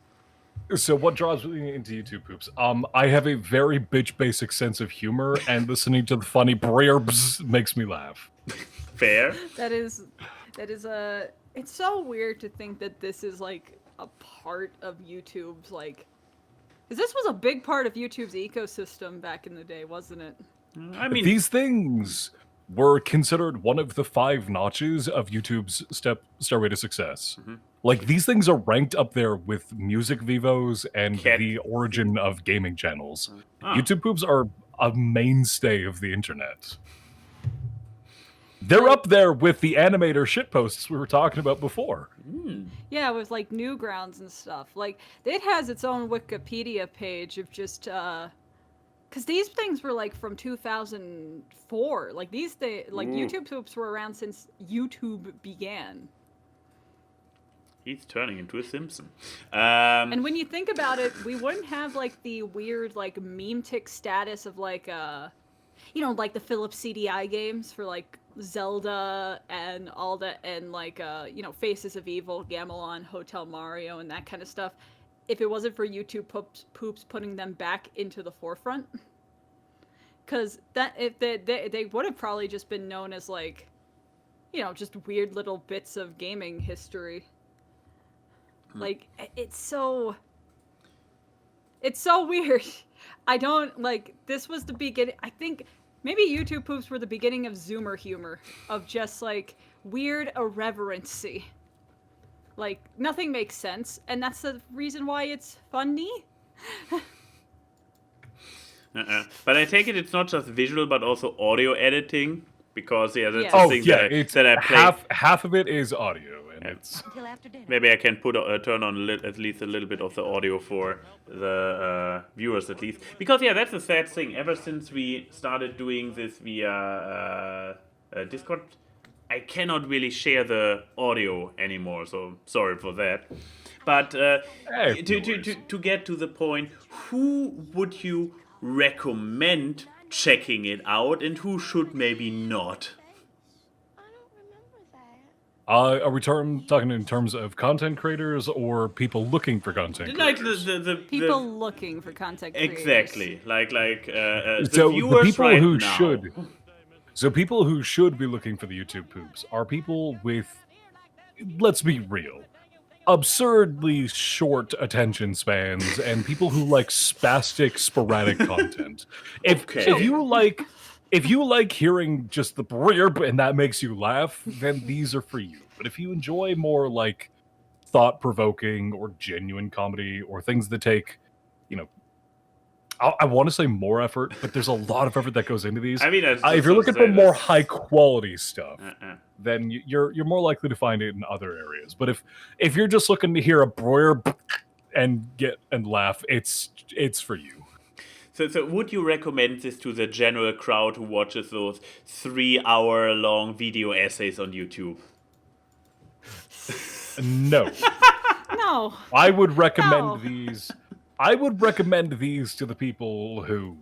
So what draws me into YouTube poops? I have a very bitch basic sense of humor, and listening to the funny brbs makes me laugh. Fair. That is it's so weird to think that this is like a part of YouTube's like, because this was a big part of YouTube's ecosystem back in the day, wasn't it? I mean, these things were considered one of the 5 notches of YouTube's stairway to success. Mm-hmm. Like, these things are ranked up there with music vivos and the origin of gaming channels. YouTube poops are a mainstay of the internet. They're up there with the animator shitposts we were talking about before. Yeah, with like Newgrounds and stuff. Like, it has its own Wikipedia page of just because these things were like from 2004. Like YouTube poops were around since YouTube began. He's turning into a Simpson. And when you think about it, we wouldn't have like the weird like meme tick status of like like the Philips CDI games for like Zelda and all that, and like Faces of Evil, Gamelon, Hotel Mario, and that kind of stuff, if it wasn't for YouTube poops putting them back into the forefront. Because that if they would have probably just been known as like, just weird little bits of gaming history. Like, it's so weird. I don't like, this was the beginning. I think maybe YouTube poops were the beginning of Zoomer humor, of just like weird irreverency. Like, nothing makes sense, and that's the reason why it's funny. But I take it's not just visual, but also audio editing, because that's the thing that I play. Half of it is audio. It's maybe I can turn on at least a little bit of the audio for the viewers, at least, because that's the sad thing. Ever since we started doing this via Discord, I cannot really share the audio anymore. So sorry for that. But to get to the point, who would you recommend checking it out, and who should maybe not? Are we talking in terms of content creators or people looking for content creators? Like people looking for content creators. Exactly. Like so the people right who now. should. So people who should be looking for the YouTube poops are people with, let's be real, absurdly short attention spans and people who like spastic, sporadic content. If you like hearing just the brrrr and that makes you laugh, then these are for you. But if you enjoy more like thought-provoking or genuine comedy or things that take, you know, I want to say more effort, but there's a lot of effort that goes into these. I mean, if you're looking for more high-quality stuff, then you're more likely to find it in other areas. But if you're just looking to hear a brrrr and laugh, it's for you. So would you recommend this to the general crowd who watches those 3-hour-long video essays on YouTube? No. No. I would recommend these. I would recommend these to the people who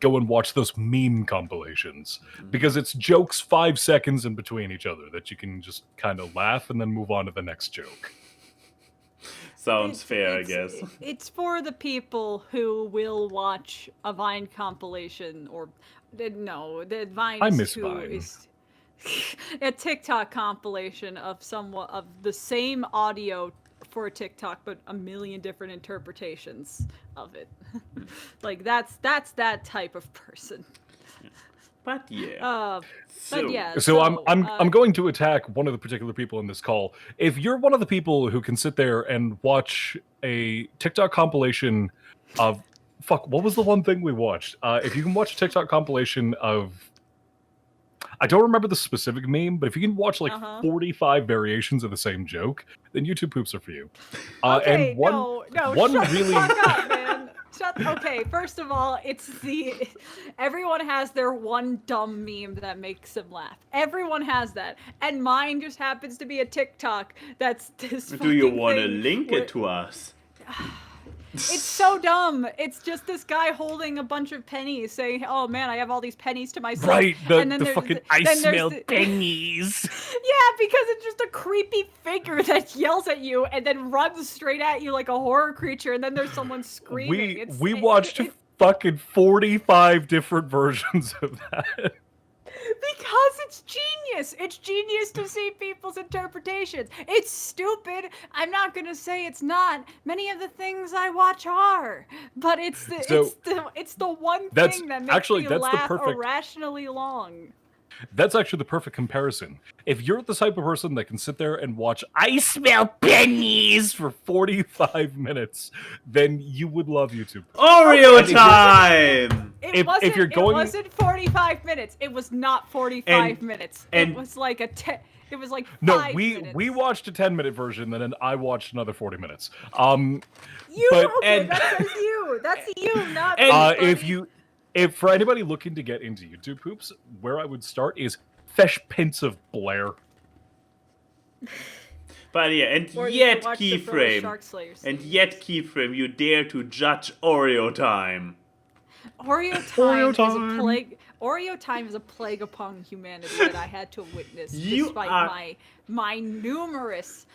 go and watch those meme compilations, because it's jokes 5 seconds in between each other that you can just kind of laugh and then move on to the next joke. Sounds fair, I guess. It's for the people who will watch a Vine compilation, or no, the Vine I is miss who Vine. is a TikTok compilation of somewhat of the same audio for a TikTok, but a million different interpretations of it. Like that's that type of person. But yeah. So I'm going to attack one of the particular people in this call. If you're one of the people who can sit there and watch a TikTok compilation of what was the one thing we watched? If you can watch a TikTok compilation of, I don't remember the specific meme, but if you can watch like 45 variations of the same joke, then YouTube poops are for you. Okay, and one shut really the fuck up, man. Okay, first of all, everyone has their one dumb meme that makes them laugh. Everyone has that. And mine just happens to be a TikTok that's this Do you want to link it to us? It's so dumb. It's just this guy holding a bunch of pennies saying, "Oh man, I have all these pennies to myself." Right, and then the fucking I smell pennies. Yeah, because it's just a creepy figure that yells at you and then runs straight at you like a horror creature, and then there's someone screaming. We watched fucking 45 different versions of that. Because it's genius. It's genius to see people's interpretations. It's stupid. I'm not gonna say it's not. Many of the things I watch are, but it's the one thing that makes me laugh irrationally long. That's actually the perfect comparison. If you're the type of person that can sit there and watch I smell pennies for 45 minutes, then you would love YouTube. Oreo Time! It wasn't 45 minutes. It was not 45 minutes. It was like it was like 5 minutes. We watched a 10-minute version, and then I watched another 40 minutes. That's you. That's you, not me. If for anybody looking to get into YouTube poops, where I would start is Fesh Pence of Blair. But yeah, and yet Keyframe, you dare to judge Oreo Time. Oreo Time is a plague upon humanity that I had to witness, despite my numerous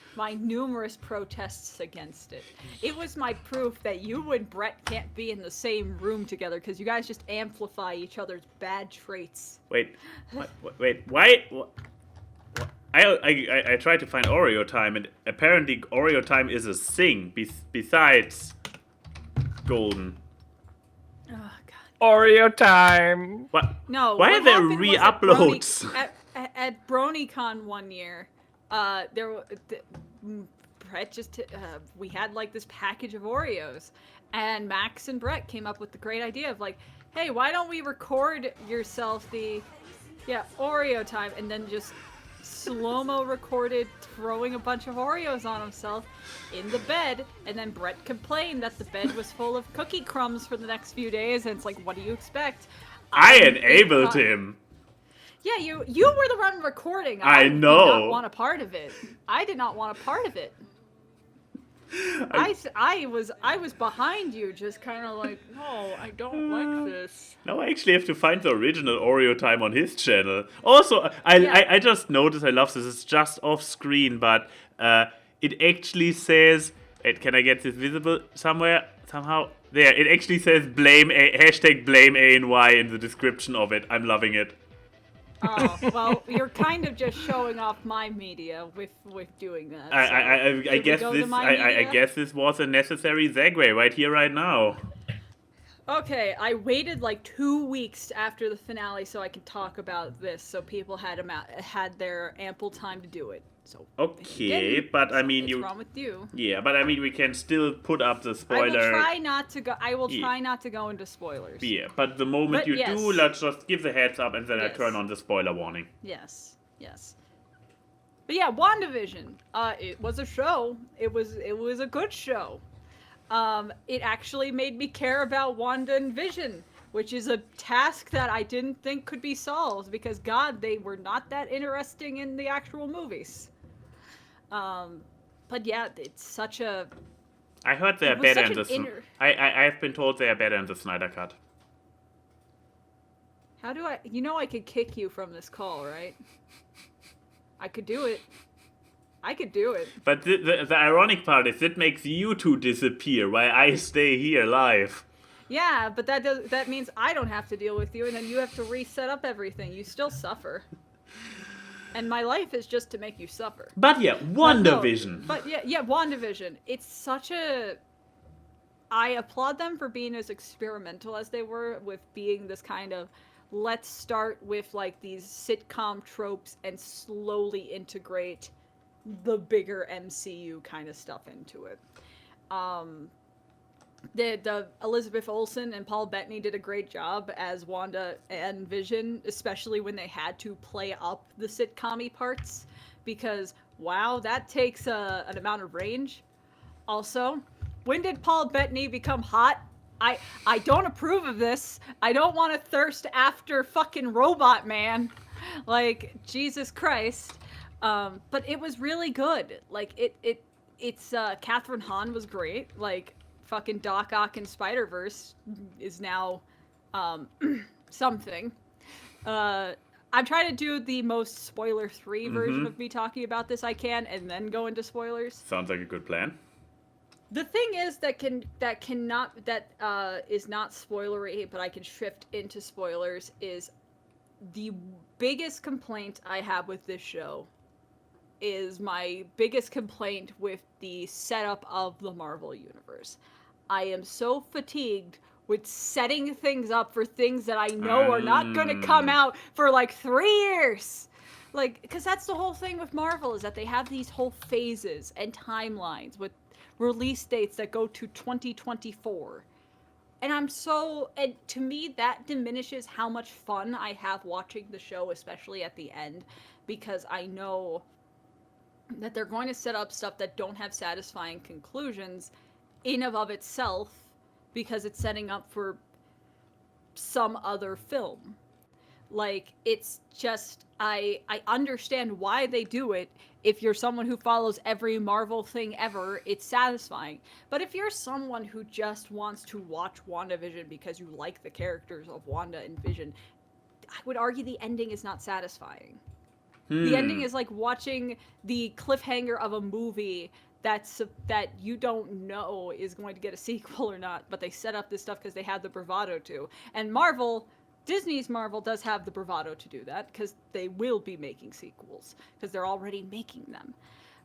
protests against it. It was my proof that you and Brett can't be in the same room together because you guys just amplify each other's bad traits. Wait, why? I tried to find Oreo Time, and apparently Oreo Time is a thing besides Golden. Oh God. Oreo Time. What? No. Why are there re-uploads? At BronyCon one year, Brett we had like this package of Oreos, and Max and Brett came up with the great idea of like, hey, why don't we record yourself Oreo Time, and then just slow-mo recorded throwing a bunch of Oreos on himself in the bed, and then Brett complained that the bed was full of cookie crumbs for the next few days, and it's like, what do you expect? I enabled him. Yeah, you were the one recording. I know. Did not want a part of it. I did not want a part of it. I was behind you, just kind of like, no, I don't like this. Now I actually have to find the original Oreo Time on his channel. Also, I just noticed, I love this, it's just off screen, but it actually says, wait, can I get this visible somewhere, somehow? There, it actually says #blame ANY in the description of it. I'm loving it. Oh, well, you're kind of just showing off my media with doing that. I guess this was a necessary segue right here, right now. Okay, I waited like 2 weeks after the finale so I could talk about this, so people had their ample time to do it. So okay, but I mean, what's wrong with you? Yeah, but I mean, we can still put up the spoiler. I will try not to go into spoilers. Yeah, but the moment you do, let's just give the heads up, and then I turn on the spoiler warning. Yes. But yeah, WandaVision. It was a show. It was a good show. It actually made me care about Wanda and Vision, which is a task that I didn't think could be solved because, God, they were not that interesting in the actual movies. But yeah, it's such a... I heard they're better in the... I've been told they are better in the Snyder Cut. How do I... You know I could kick you from this call, right? I could do it. But the ironic part is it makes you two disappear while I stay here live. Yeah, but that means I don't have to deal with you, and then you have to reset up everything. You still suffer. And my life is just to make you suffer. But yeah, WandaVision. But yeah, WandaVision. It's such a... I applaud them for being as experimental as they were with being this kind of, let's start with like these sitcom tropes and slowly integrate the bigger MCU kind of stuff into it. The Elizabeth Olsen and Paul Bettany did a great job as Wanda and Vision, especially when they had to play up the sitcom-y parts, because wow, that takes an amount of range. Also, when did Paul Bettany become hot? I don't approve of this. I don't want to thirst after fucking Robot Man. Like, Jesus Christ. But it was really good. Like, it's Catherine Hahn was great. Like, fucking Doc Ock in Spider-Verse is now something. I'm trying to do the most spoiler-free version of me talking about this I can, and then go into spoilers. Sounds like a good plan. The thing is that is not spoilery, but I can shift into spoilers, is the biggest complaint I have with this show is my biggest complaint with the setup of the Marvel Universe. I am so fatigued with setting things up for things that I know are not going to come out for like 3 years. Like, because that's the whole thing with Marvel, is that they have these whole phases and timelines with release dates that go to 2024. And to me, that diminishes how much fun I have watching the show, especially at the end, because I know that they're going to set up stuff that don't have satisfying conclusions in and of itself, because it's setting up for some other film. Like, it's just, I understand why they do it. If you're someone who follows every Marvel thing ever, it's satisfying. But if you're someone who just wants to watch WandaVision because you like the characters of Wanda and Vision, I would argue the ending is not satisfying. The ending is like watching the cliffhanger of a movie that you don't know is going to get a sequel or not, but they set up this stuff because they have the bravado to. And Disney's Marvel does have the bravado to do that, because they will be making sequels, because they're already making them.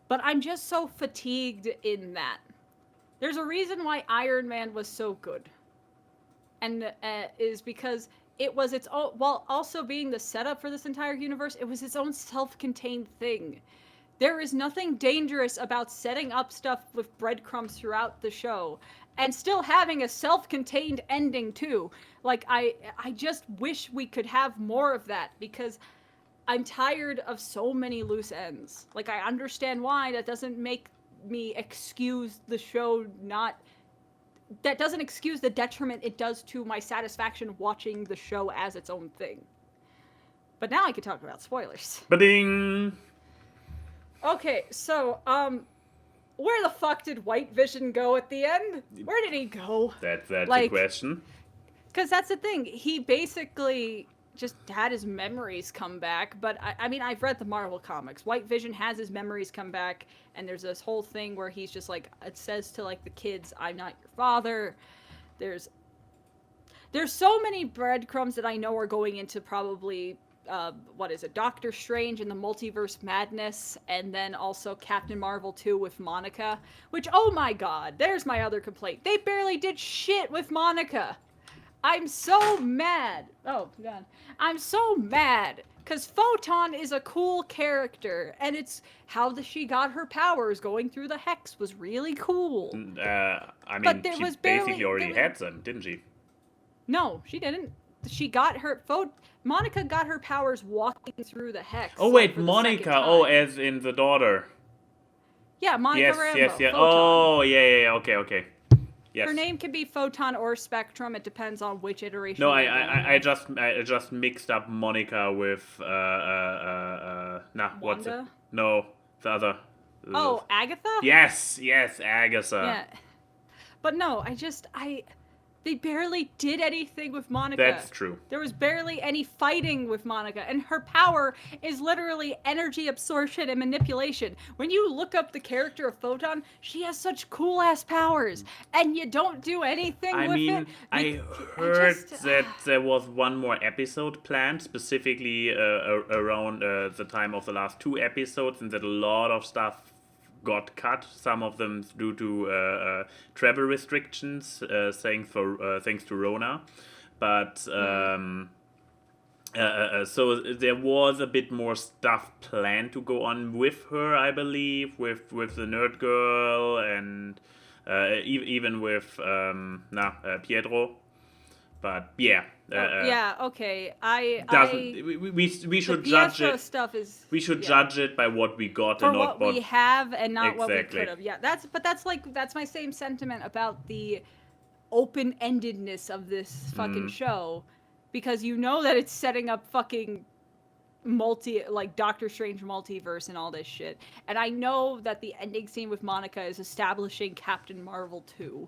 But I'm just so fatigued in that. There's a reason why Iron Man was so good. And is because it was its own, while also being the setup for this entire universe, it was its own self-contained thing. There is nothing dangerous about setting up stuff with breadcrumbs throughout the show and still having a self-contained ending too. Like, I just wish we could have more of that, because I'm tired of so many loose ends. Like, I understand why. That doesn't make me excuse the show that doesn't excuse the detriment it does to my satisfaction watching the show as its own thing. But now I can talk about spoilers. Ba-ding! Okay, so, where the fuck did White Vision go at the end? Where did he go? That's the question. Because that's the thing. He basically just had his memories come back. But, I mean, I've read the Marvel comics. White Vision has his memories come back. And there's this whole thing where he's just like, it says to, like, the kids, I'm not your father. There's so many breadcrumbs that I know are going into probably what is it, Doctor Strange and the Multiverse Madness, and then also Captain Marvel 2 with Monica, which, oh my god, there's my other complaint. They barely did shit with Monica. I'm so mad. Oh, God. I'm so mad. Because Photon is a cool character, and it's how she got her powers going through the Hex was really cool. I mean, she basically already had them, didn't she? No, she didn't. She got her... Monica got her powers walking through the Hex. Oh, wait, Monica. Oh, as in the daughter. Yeah, Monica Rambeau. Yes. Photon. Oh, yeah, okay. Yes. Her name can be Photon or Spectrum. It depends on which iteration. No, I just mixed up Monica with what's it? No, the other. Oh, Agatha? Yes, Agatha. Yeah. But no, they barely did anything with Monica. That's true. There was barely any fighting with Monica, and her power is literally energy absorption and manipulation. When you look up the character of Photon, she has such cool-ass powers, and you don't do anything with it. I heard that there was one more episode planned, specifically around the time of the last 2 episodes, and that a lot of stuff got cut, some of them due to travel restrictions, thanks to Rona. But so there was a bit more stuff planned to go on with her, I believe, with the nerd girl, and even with Pietro. But yeah. Okay. We should judge it. Stuff is, we should judge it by what we got and not what we have and not what we Exactly. could have. Yeah, that's my same sentiment about the open-endedness of this fucking show, because you know that it's setting up fucking Doctor Strange multiverse and all this shit. And I know that the ending scene with Monica is establishing Captain Marvel 2.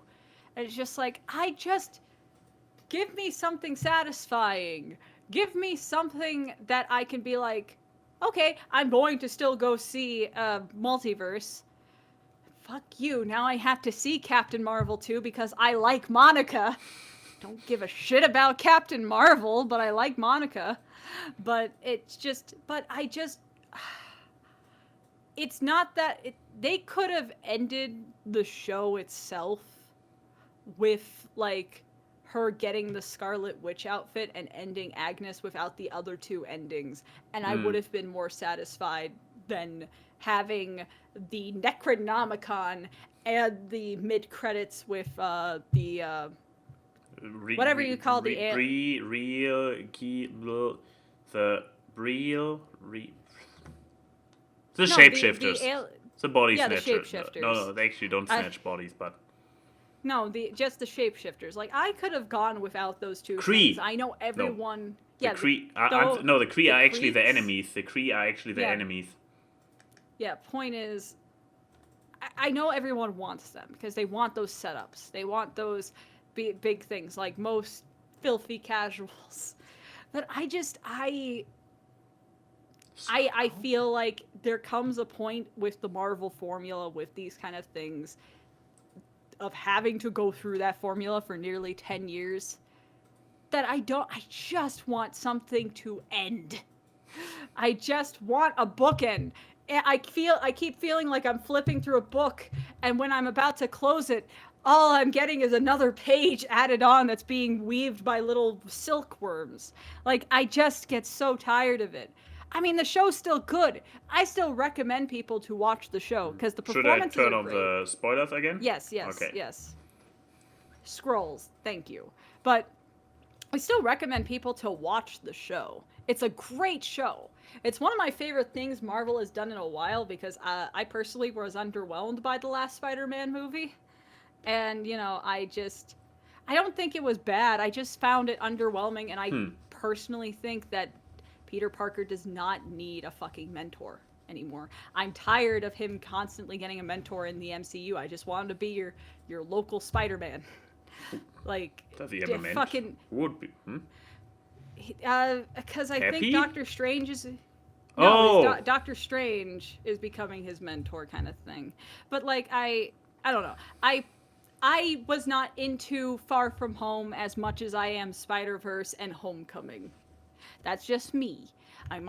And it's just like, give me something satisfying. Give me something that I can be like, okay, I'm going to still go see Multiverse. Fuck you. Now I have to see Captain Marvel 2 because I like Monica. Don't give a shit about Captain Marvel, but I like Monica. But it's not that... They could have ended the show itself with, like, her getting the Scarlet Witch outfit and ending Agnes without the other 2 endings, and I would have been more satisfied than having the Necronomicon and the mid-credits with the whatever you call the shapeshifters. The body snatchers. The shapeshifters. No, they actually don't snatch bodies, but no, just the shapeshifters. Like, I could have gone without those 2 Kree. things. I know everyone. The Kree are actually the enemies. The Kree are actually the enemies. Yeah, point is, I know everyone wants them because they want those setups. They want those big things, like most filthy casuals. But I feel like there comes a point with the Marvel formula with these kind of things of having to go through that formula for nearly 10 years that I just want something to end. I just want a bookend. I keep feeling like I'm flipping through a book, and when I'm about to close it, all I'm getting is another page added on that's being weaved by little silkworms. Like, I just get so tired of it. I mean, the show's still good. I still recommend people to watch the show because the performances are great. Should I turn off the spoilers again? Yes. Okay. Yes. Scrolls, thank you. But I still recommend people to watch the show. It's a great show. It's one of my favorite things Marvel has done in a while because I personally was underwhelmed by the last Spider-Man movie. And, I don't think it was bad. I just found it underwhelming, and I personally think that Peter Parker does not need a fucking mentor anymore. I'm tired of him constantly getting a mentor in the MCU. I just want him to be your local Spider-Man. Like, does he have a mentor? Fucking would be. Because I think Doctor Strange is. Doctor Strange is becoming his mentor, kind of thing. But like, I don't know. I was not into Far From Home as much as I am Spider-Verse and Homecoming. That's just me. I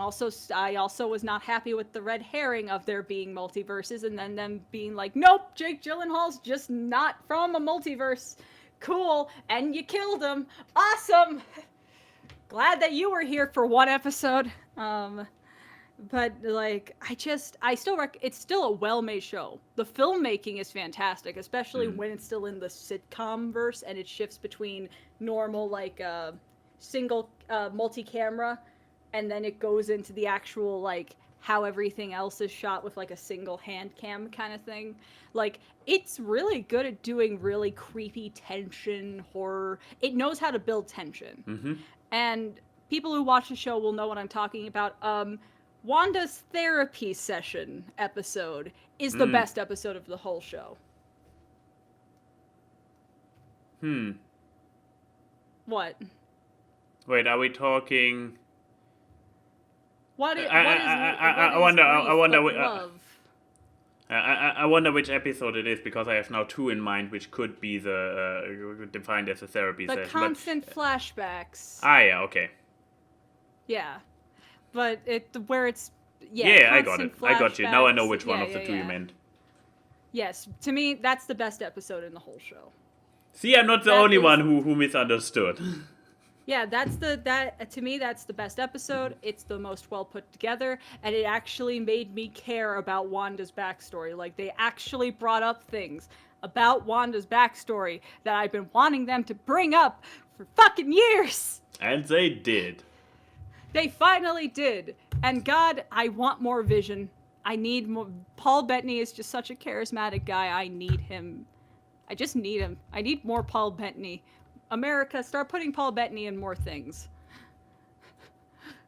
also was not happy with the red herring of there being multiverses and then them being like, nope, Jake Gyllenhaal's just not from a multiverse. Cool. And you killed him. Awesome. Glad that you were here for one episode. But like, it's still a well-made show. The filmmaking is fantastic, especially when it's still in the sitcom verse and it shifts between normal, like, single, multi-camera, and then it goes into the actual, like, how everything else is shot with, like, a single hand cam kind of thing. Like, it's really good at doing really creepy tension, horror. It knows how to build tension. Mm-hmm. And people who watch the show will know what I'm talking about. Wanda's therapy session episode is the best episode of the whole show. What? Wait, are we talking... What is I wonder love? I wonder which episode it is, because I have now two in mind, which could be the defined as a therapy The session. constant flashbacks. Yeah, okay. Yeah, but where it's I got it. I got you. Now I know flashbacks. which one of the two you meant. Yes, to me that's the best episode in the whole show. See, I'm not the only one who misunderstood. Yeah, to me that's the best episode. It's the most well put together, and it actually made me care about Wanda's backstory. Like, they actually brought up things about Wanda's backstory that I've been wanting them to bring up for fucking years. And they did. They finally did. And God, I want more Vision. I need more. Paul Bettany is just such a charismatic guy. I need him. I just need him. I need more Paul Bettany. America, start putting Paul Bettany in more things.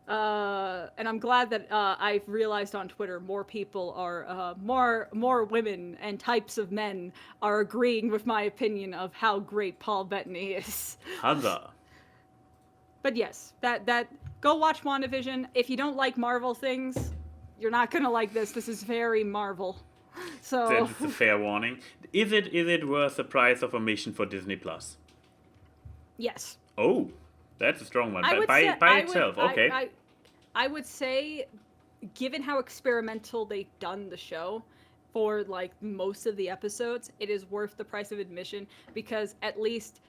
And I'm glad that I've realized on Twitter more people are, more women and types of men are agreeing with my opinion of how great Paul Bettany is. Huzzah. But yes, that go watch WandaVision. If you don't like Marvel things, you're not gonna like this. This is very Marvel. So That's a fair warning. Is it worth the price of admission for Disney Plus? Yes. Oh, that's a strong one. I would say, given how experimental they've done the show for like most of the episodes, it is worth the price of admission, because at least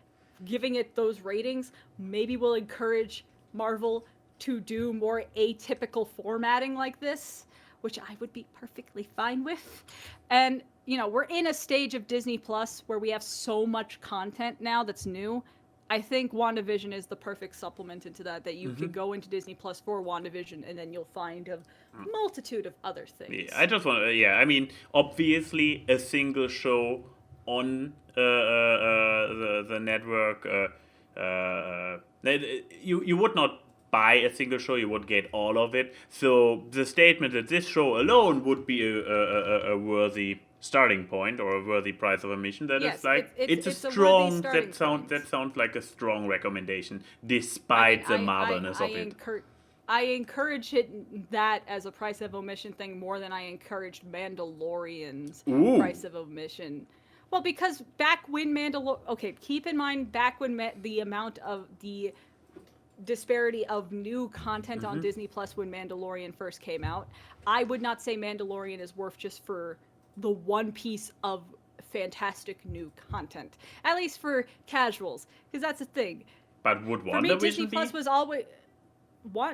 giving it those ratings maybe will encourage Marvel to do more atypical formatting like this, which I would be perfectly fine with. And, we're in a stage of Disney Plus where we have so much content now that's new. I think WandaVision is the perfect supplement into that you can go into Disney Plus for WandaVision, and then you'll find a multitude of other things. Yeah, I just want to, I mean, obviously a single show on the network, you would not buy a single show, you would get all of it. So the statement that this show alone would be a worthy starting point or a worthy price of admission, that yes, is like it's a strong that sounds like a strong recommendation, despite the marvelness of it. I encourage that as a price of omission thing more than I encouraged Mandalorian's price of omission. Well, because back when keep in mind back when the amount of the disparity of new content on Disney Plus when Mandalorian first came out, I would not say Mandalorian is worth just for the one piece of fantastic new content, at least for casuals, because that's the thing. But would WandaVision for me, Disney Plus was always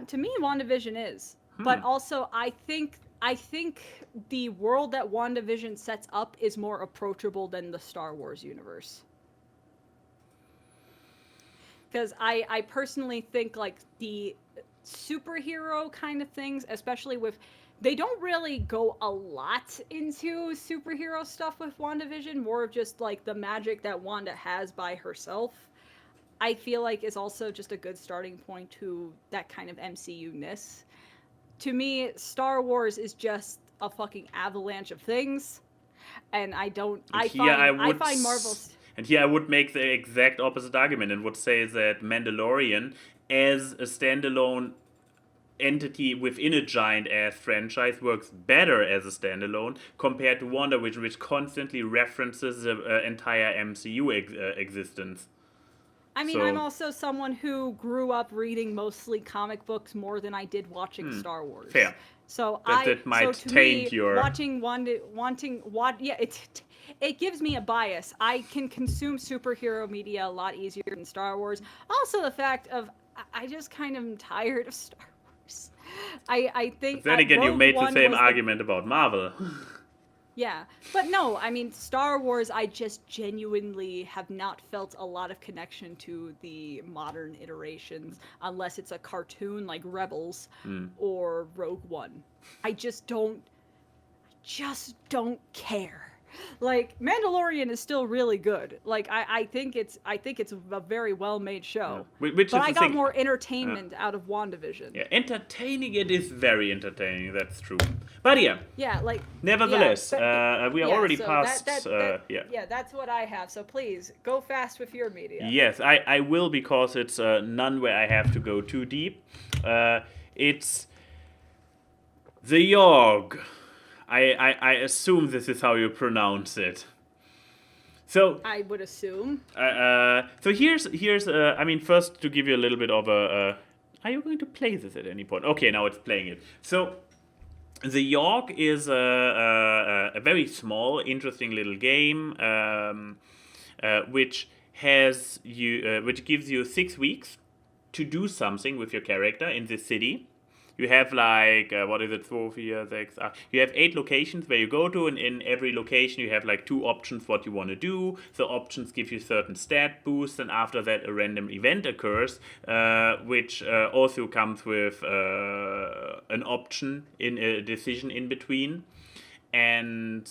to me WandaVision is, but also I think the world that WandaVision sets up is more approachable than the Star Wars universe. Because I personally think like the superhero kind of things, especially with, they don't really go a lot into superhero stuff with WandaVision, more of just like the magic that Wanda has by herself, I feel like is also just a good starting point to that kind of MCU-ness. To me, Star Wars is just a fucking avalanche of things, and I find Marvel's... And here I would make the exact opposite argument and would say that Mandalorian, as a standalone entity within a giant-ass franchise, works better as a standalone compared to WandaVision, which constantly references the entire MCU existence. I mean, I'm also someone who grew up reading mostly comic books more than I did watching Star Wars. Fair. So that might taint your watching it gives me a bias. I can consume superhero media a lot easier than Star Wars. Also, the fact of I just kind of am tired of Star Wars. I think. Then again, you made the same argument the... about Marvel. Yeah, but no, I mean, Star Wars, I just genuinely have not felt a lot of connection to the modern iterations, unless it's a cartoon like Rebels or Rogue One. I just don't care. Like, Mandalorian is still really good. Like, I think it's a very well-made show. Yeah. Which but is I the got thing. more entertainment out of WandaVision. Yeah, entertaining it is very entertaining, that's true. But yeah. Yeah, like... Nevertheless, yeah, we are already so past... Yeah, that's what I have. So please, go fast with your media. Yes, I will, because it's none where I have to go too deep. It's... the Yawhg. I assume this is how you pronounce it. So I would assume. So here's I mean, first to give you a little bit of a are you going to play this at any point? Okay, now it's playing it. So the Yawhg is a very small, interesting little game, which gives you 6 weeks to do something with your character in this city. You have like, 2, 4, 6, you have 8 locations where you go to, and in every location you have like 2 options what you want to do. The options give you certain stat boosts, and after that a random event occurs, which also comes with an option in a decision in between. And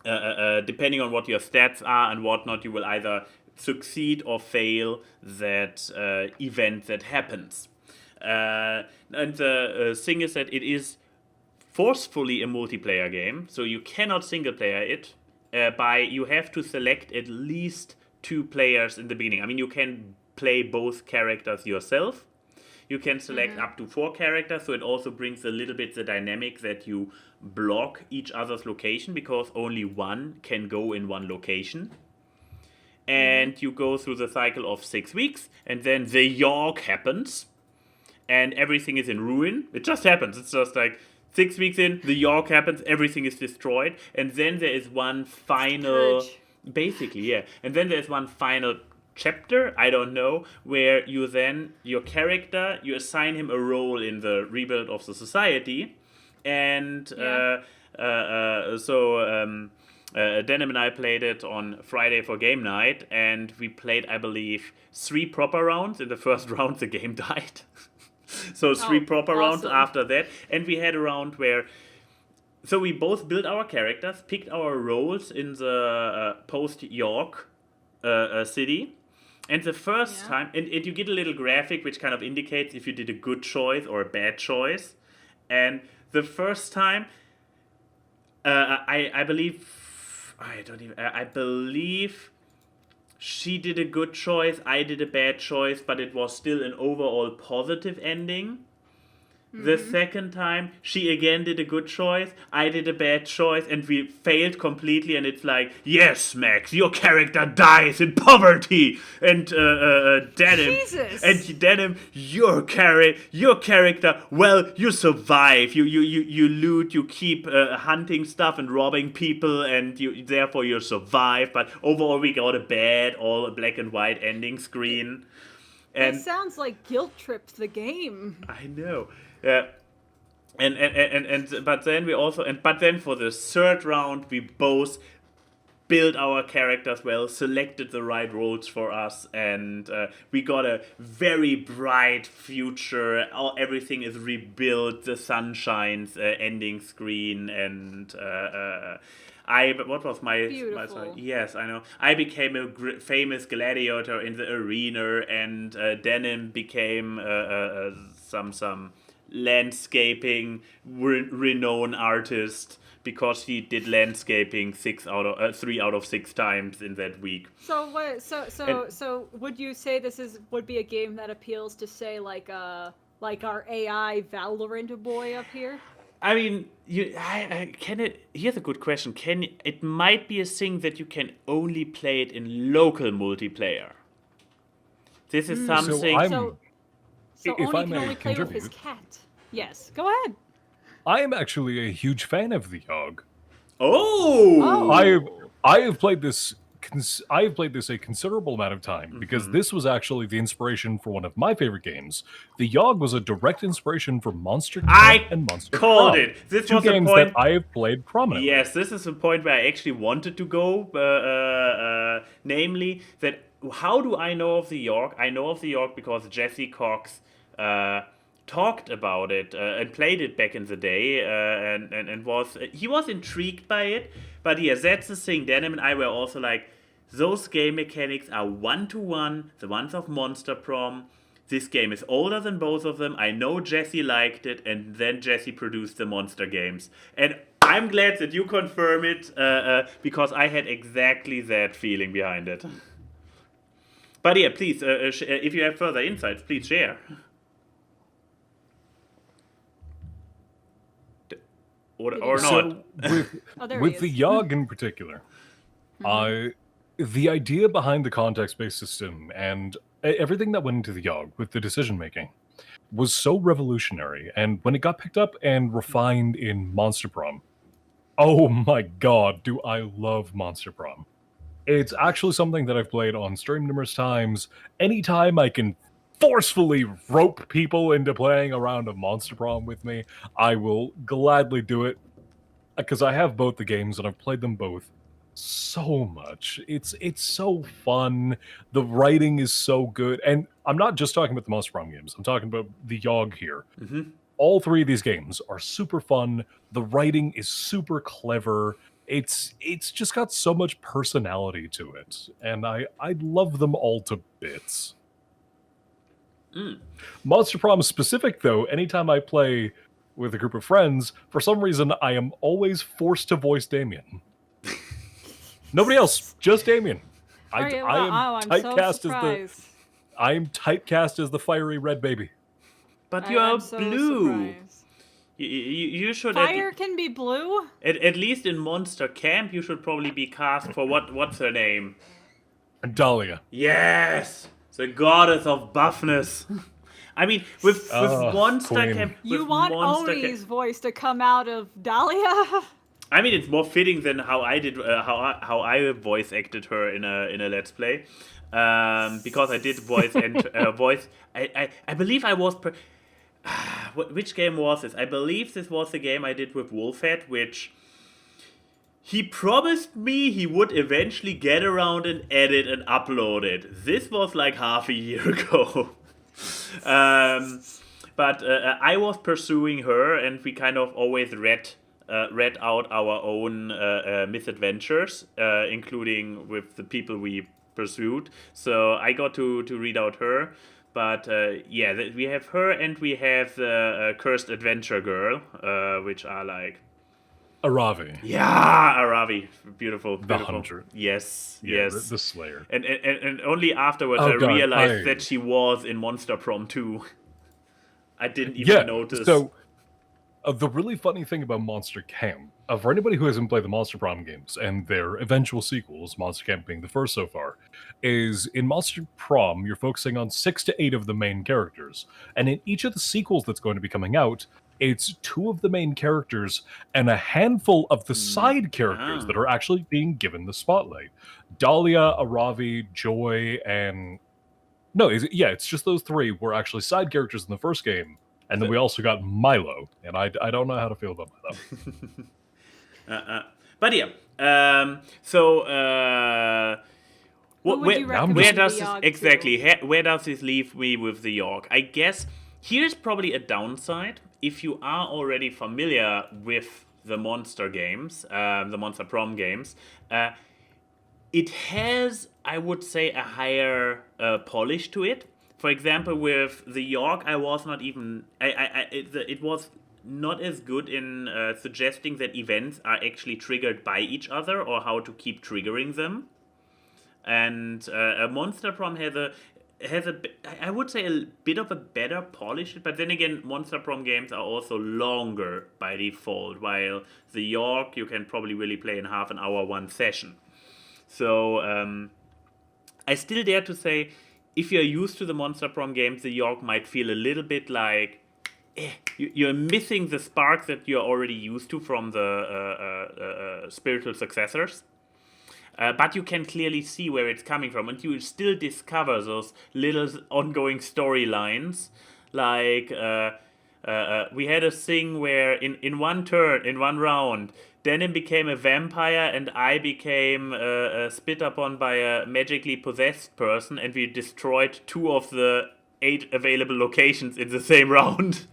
depending on what your stats are and whatnot, you will either succeed or fail that event that happens. And the thing is that it is forcefully a multiplayer game, so you cannot single player it. You have to select at least 2 players in the beginning. I mean, you can play both characters yourself. You can select up to 4 characters, so it also brings a little bit the dynamic that you block each other's location, because only one can go in one location. And you go through the cycle of 6 weeks, and then the Yawhg happens. And everything is in ruin. It just happens. It's just like 6 weeks in, the Yawhg happens, everything is destroyed. And then there is one final... Basically, yeah. And then there's one final chapter, I don't know, where you then, your character, you assign him a role in the rebuild of the society. And Denim and I played it on Friday for game night. And we played, I believe, 3 proper rounds. In the first round, the game died. So 3 proper rounds after that. And we had a round where... So we both built our characters, picked our roles in the post-Yawhg city. And the first time... And you get a little graphic which kind of indicates if you did a good choice or a bad choice. And the first time... I believe... I believe... She did a good choice, I did a bad choice, but it was still an overall positive ending. The second time, she again did a good choice, I did a bad choice, and we failed completely, and it's like, yes, Max, your character dies in poverty! And Denim, your character, well, you survive, you loot, you keep hunting stuff and robbing people, and therefore you survive, but overall we got a bad, all black and white ending screen. And it sounds like Guilt Trip the game. I know. But then for the third round we both built our characters well, selected the right roles for us, and we got a very bright future. Everything is rebuilt, the sun shines, ending screen, and what was my yes, I know. I became a famous gladiator in the arena, and Denim became some landscaping renowned artist, because he did landscaping 3 out of 6 times in that week. So would you say this would be a game that appeals to, say, like our AI Valorant boy up here? I mean, can it? Here's a good question. It might be a thing that you can only play it in local multiplayer. This is something. So if Oni I can may only play with his contribute, cat. Yes, go ahead. I am actually a huge fan of the Yawhg. Oh! I have played this. I have played this a considerable amount of time because this was actually the inspiration for one of my favorite games. The Yawhg was a direct inspiration for Monster Camp and Monster called Prom, it. This two was the games point. that I have played prominently. Yes, this is the point where I actually wanted to go. Namely, that how do I know of the Yawhg? I know of the Yawhg because Jesse Cox talked about it and played it back in the day, and he was intrigued by it. But yes, that's the thing. Damien and I were also like, those game mechanics are 1-to-1, the ones of Monster Prom. This game is older than both of them. I know Jesse liked it, and then Jesse produced the Monster games. And I'm glad that you confirm it, because I had exactly that feeling behind it. But yeah, please, if you have further insights, please share. Or not. With the Yawhg in particular, the idea behind the context-based system and everything that went into the Yawhg with the decision-making was so revolutionary. And when it got picked up and refined in Monster Prom, oh my god, do I love Monster Prom. It's actually something that I've played on stream numerous times. Anytime I can forcefully rope people into playing a round of Monster Prom with me, I will gladly do it, because I have both the games and I've played them both so much. It's so fun. The writing is so good, and I'm not just talking about the Monster Prom games. I'm talking about the Yawhg here. All three of these games are super fun. The writing is super clever. It's just got so much personality to it, and I love them all to bits. Monster Prom specific, though, anytime I play with a group of friends, for some reason I am always forced to voice Damien. Nobody else, just Damien. I'm so surprised. I am typecast as the fiery red baby. But you are so blue. surprised. You should. Fire can be blue? At least in Monster Camp, you should probably be cast for what's her name? Dahlia. Yes! The goddess of buffness. I mean, with Monster Queen. Camp... You want Oni's voice to come out of Dahlia? I mean, it's more fitting than how I did, how I voice acted her in a Let's Play. Because I did voice voice... I believe I was... which game was this? I believe this was the game I did with Wolfhead, which... He promised me he would eventually get around and edit and upload it. This was like half a year ago. But I was pursuing her, and we kind of always read out our own misadventures, including with the people we pursued. So I got to read out her. But we have her, and we have the Cursed Adventure Girl, which are like... Aravi. Yeah, Aravi. Beautiful. The Hunter. Yes, Yeah, yes. the Slayer. And only afterwards I realized that she was in Monster Prom 2. I didn't even notice. So, the really funny thing about Monster Camp, for anybody who hasn't played the Monster Prom games and their eventual sequels, Monster Camp being the first so far, is in Monster Prom, you're focusing on 6 to 8 of the main characters. And in each of the sequels that's going to be coming out, it's 2 of the main characters and a handful of the side characters that are actually being given the spotlight. Dahlia, Aravi, Joy, and... No, it's just those 3 were actually side characters in the first game. And then we also got Milo, and I don't know how to feel about Milo. But yeah, where does this leave me with the Yawhg? I guess here's probably a downside. If you are already familiar with the Monster games, the Monster Prom games, it has, I would say, a higher polish to it. For example, with the Yawhg, I was not even... it was not as good in suggesting that events are actually triggered by each other or how to keep triggering them. And Monster Prom has has I would say a bit of a better polish, but then again, Monster Prom games are also longer by default, while the Yawhg you can probably really play in half an hour one session. So I still dare to say, if you're used to the Monster Prom games, the Yawhg might feel a little bit like you're missing the spark that you're already used to from the spiritual successors. But you can clearly see where it's coming from, and you will still discover those little ongoing storylines. Like, we had a thing where in one round, Damien became a vampire and I became spit upon by a magically possessed person, and we destroyed 2 of the 8 available locations in the same round.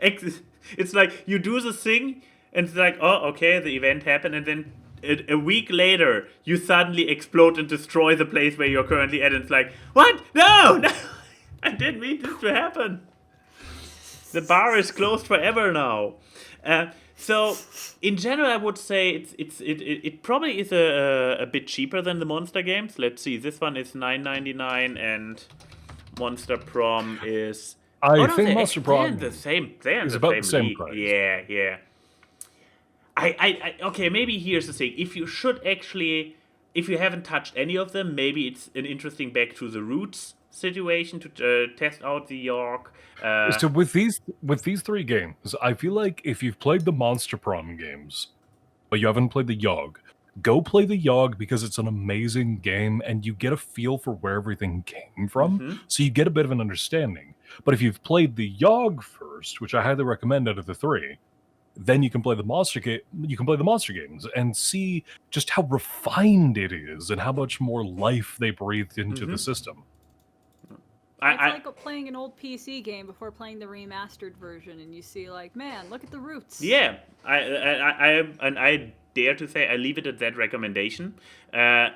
It's like, you do the thing, and it's like, oh, okay, the event happened, and then a week later, you suddenly explode and destroy the place where you're currently at, and it's like, what? No! I didn't mean this to happen. The bar is closed forever now. So, in general, I would say it probably is a bit cheaper than the Monster games. Let's see, this one is $9.99, and Monster Prom is... I think Monster Prom is about the same price. Yeah. I okay, maybe here's the thing. If you haven't touched any of them, maybe it's an interesting back to the roots situation to test out the Yawhg. So with these 3 games, I feel like if you've played the Monster Prom games, but you haven't played the Yawhg, go play the Yawhg, because it's an amazing game and you get a feel for where everything came from, so you get a bit of an understanding. But if you've played the Yawhg first, which I highly recommend out of the 3, then you can play the monster games and see just how refined it is and how much more life they breathed into the system. It's like playing an old PC game before playing the remastered version, and you see, like, man, look at the roots. Yeah, I dare to say I leave it at that recommendation.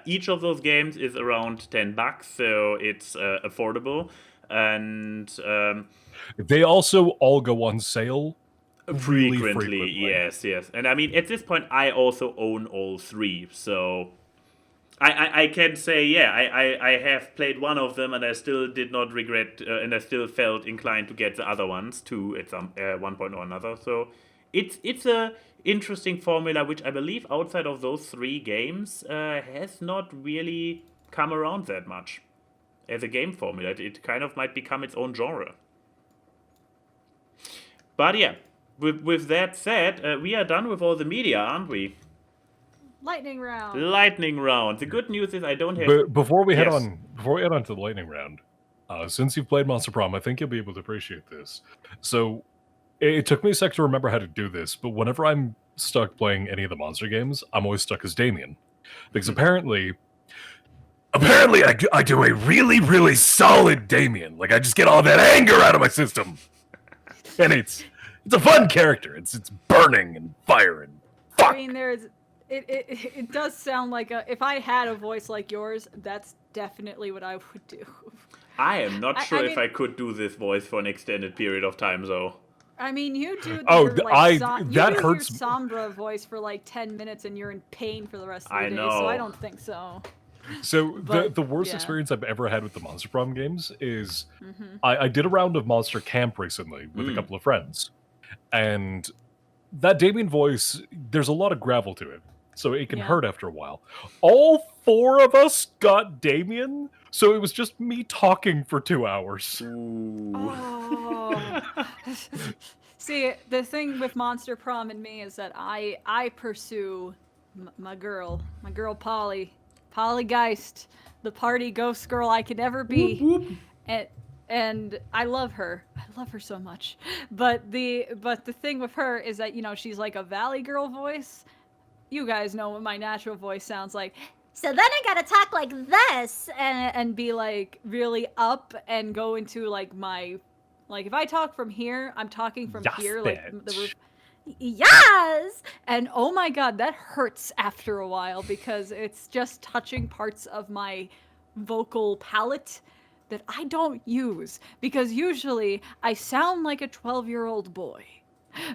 Each of those games is around $10, so it's affordable, and they also all go on sale. Frequently, yes. And I mean, at this point, I also own all 3, so I can say, yeah, I have played one of them, and I still did not regret, and I still felt inclined to get the other ones too at some one point or another. So it's a interesting formula, which I believe outside of those 3 games has not really come around that much as a game formula. It kind of might become its own genre. But yeah. With that said, we are done with all the media, aren't we? Lightning round. The good news is I don't have... Before we head on to the lightning round, since you've played Monster Prom, I think you'll be able to appreciate this. So, it took me a sec to remember how to do this, but whenever I'm stuck playing any of the monster games, I'm always stuck as Damien. Because apparently I do a really, really solid Damien. Like, I just get all that anger out of my system. And it's a fun character. It's burning and fire and fuck. I mean, it does sound like if I had a voice like yours, that's definitely what I would do. I am not sure if I could do this voice for an extended period of time, though. I mean, you do your Sombra voice for like 10 minutes and you're in pain for the rest of the day, so I don't think so. So the worst experience I've ever had with the Monster Prom games is I did a round of Monster Camp recently with a couple of friends. And that Damien voice, there's a lot of gravel to it, so it can hurt after a while. All 4 of us got Damien, so it was just me talking for 2 hours. Oh. See, the thing with Monster Prom and me is that I pursue my girl Pollygeist, the party ghost girl I could ever be. Whoop, whoop. And I love her. I love her so much. But the thing with her is that, you know, she's like a Valley Girl voice. You guys know what my natural voice sounds like. So then I gotta talk like this and be like really up and go into like my, like if I talk from here, I'm talking from here, like the roof. Yes! And oh my god, that hurts after a while because it's just touching parts of my vocal palette that I don't use, because usually I sound like a 12-year-old boy.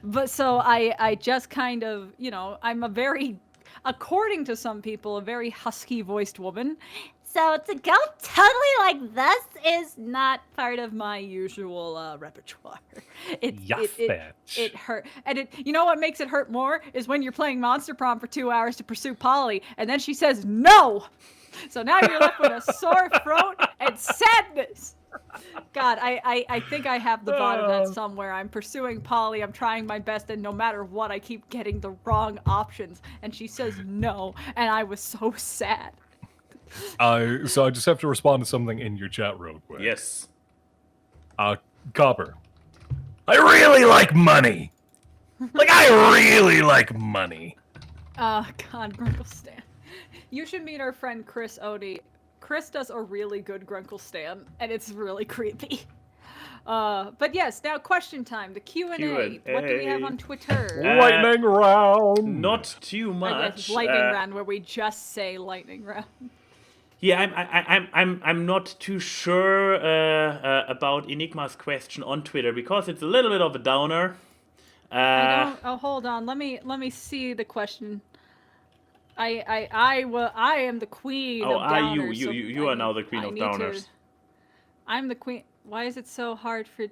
But so I just kind of, you know, I'm a very, according to some people, a very husky-voiced woman. So to go totally like this is not part of my usual repertoire. It hurt, and you know what makes it hurt more is when you're playing Monster Prom for 2 hours to pursue Polly, and then she says no. So now you're left with a sore throat and sadness. God, I think I have the bottom of that somewhere. I'm pursuing Polly. I'm trying my best, and no matter what, I keep getting the wrong options. And she says no, and I was so sad. So I just have to respond to something in your chat real quick. Yes. Copper. I really like money. Like, I really like money. God, Grunkle Stan. You should meet our friend Chris Odie. Chris does a really good Grunkle Stan, and it's really creepy. But yes, now question time. The Q&A. What do we have on Twitter? Lightning round. Not too much. I guess lightning round, where we just say lightning round. Yeah, I'm not too sure about Enigma's question on Twitter because it's a little bit of a downer. I don't. Oh, hold on. Let me see the question. I am the queen of downers. You are now the queen of downers. I'm the queen. Why is it so hard for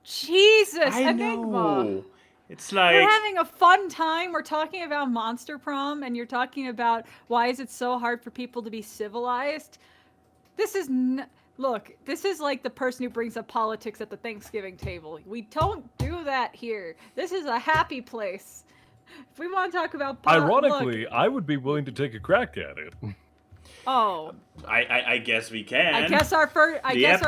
Jesus, I Enigma? know. It's like we're having a fun time. We're talking about Monster Prom, and you're talking about why is it so hard for people to be civilized. This is look. This is like the person who brings up politics at the Thanksgiving table. We don't do that here. This is a happy place. If we want to talk about ironically, I would be willing to take a crack at it. Oh. I guess we can. I guess our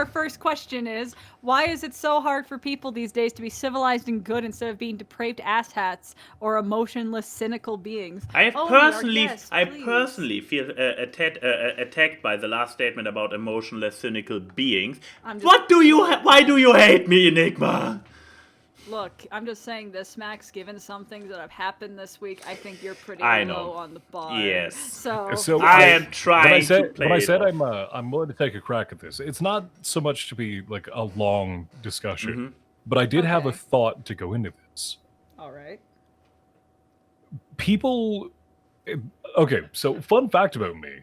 first question is, why is it so hard for people these days to be civilized and good instead of being depraved asshats or emotionless, cynical beings? I personally feel attacked by the last statement about emotionless, cynical beings. Why do you hate me, Enigma? Look, I'm just saying this, Max, given some things that have happened this week, I think you're pretty low on the bar. Yes. So I am trying to play when I said I'm willing to take a crack at this, it's not so much to be like a long discussion, but I did have a thought to go into this. All right. Okay, so fun fact about me.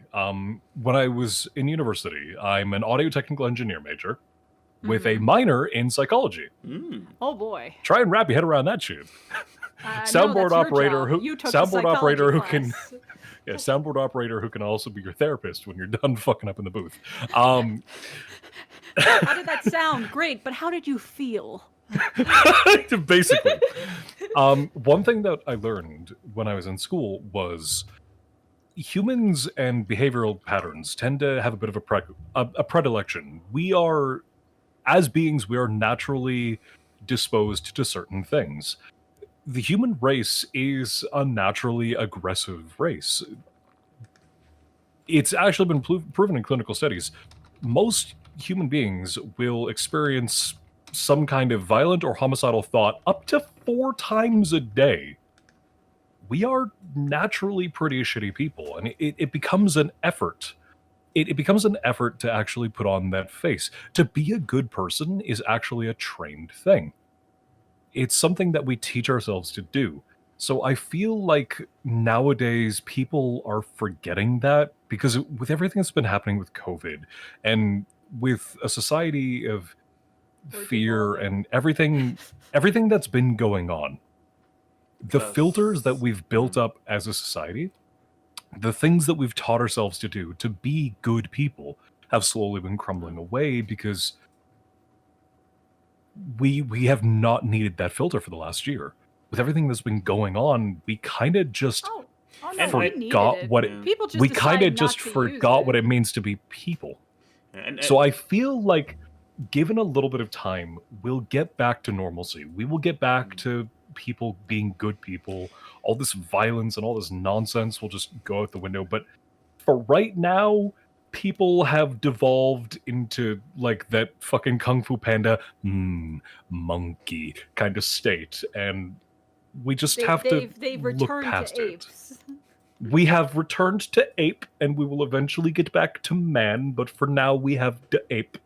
When I was in university, I'm an audio technical engineer major with a minor in psychology. Oh boy! Try and wrap your head around that shit. Soundboard operator who can also be your therapist when you're done fucking up in the booth. How did that sound? Great, but how did you feel? Basically, one thing that I learned when I was in school was humans and behavioral patterns tend to have a bit of a predilection. As beings, we are naturally disposed to certain things. The human race is a naturally aggressive race. It's actually been proven in clinical studies. Most human beings will experience some kind of violent or homicidal thought up to 4 times a day. We are naturally pretty shitty people, and it becomes an effort. It becomes an effort to actually put on that face. To be a good person is actually a trained thing. It's something that we teach ourselves to do. So I feel like nowadays people are forgetting that because with everything that's been happening with COVID and with a society of fear and everything that's been going on, the filters that we've built up as a society, the things that we've taught ourselves to do to be good people have slowly been crumbling away because we have not needed that filter for the last year. With everything that's been going on, we kind of just forgot what it means to be people. So I feel like given a little bit of time, we'll get back to normalcy. We will get back to people being good people. All this violence and all this nonsense will just go out the window. But for right now, people have devolved into like that fucking Kung Fu Panda monkey kind of state, and we just have to look past it. We have returned to ape, and we will eventually get back to man. But for now, we have the ape.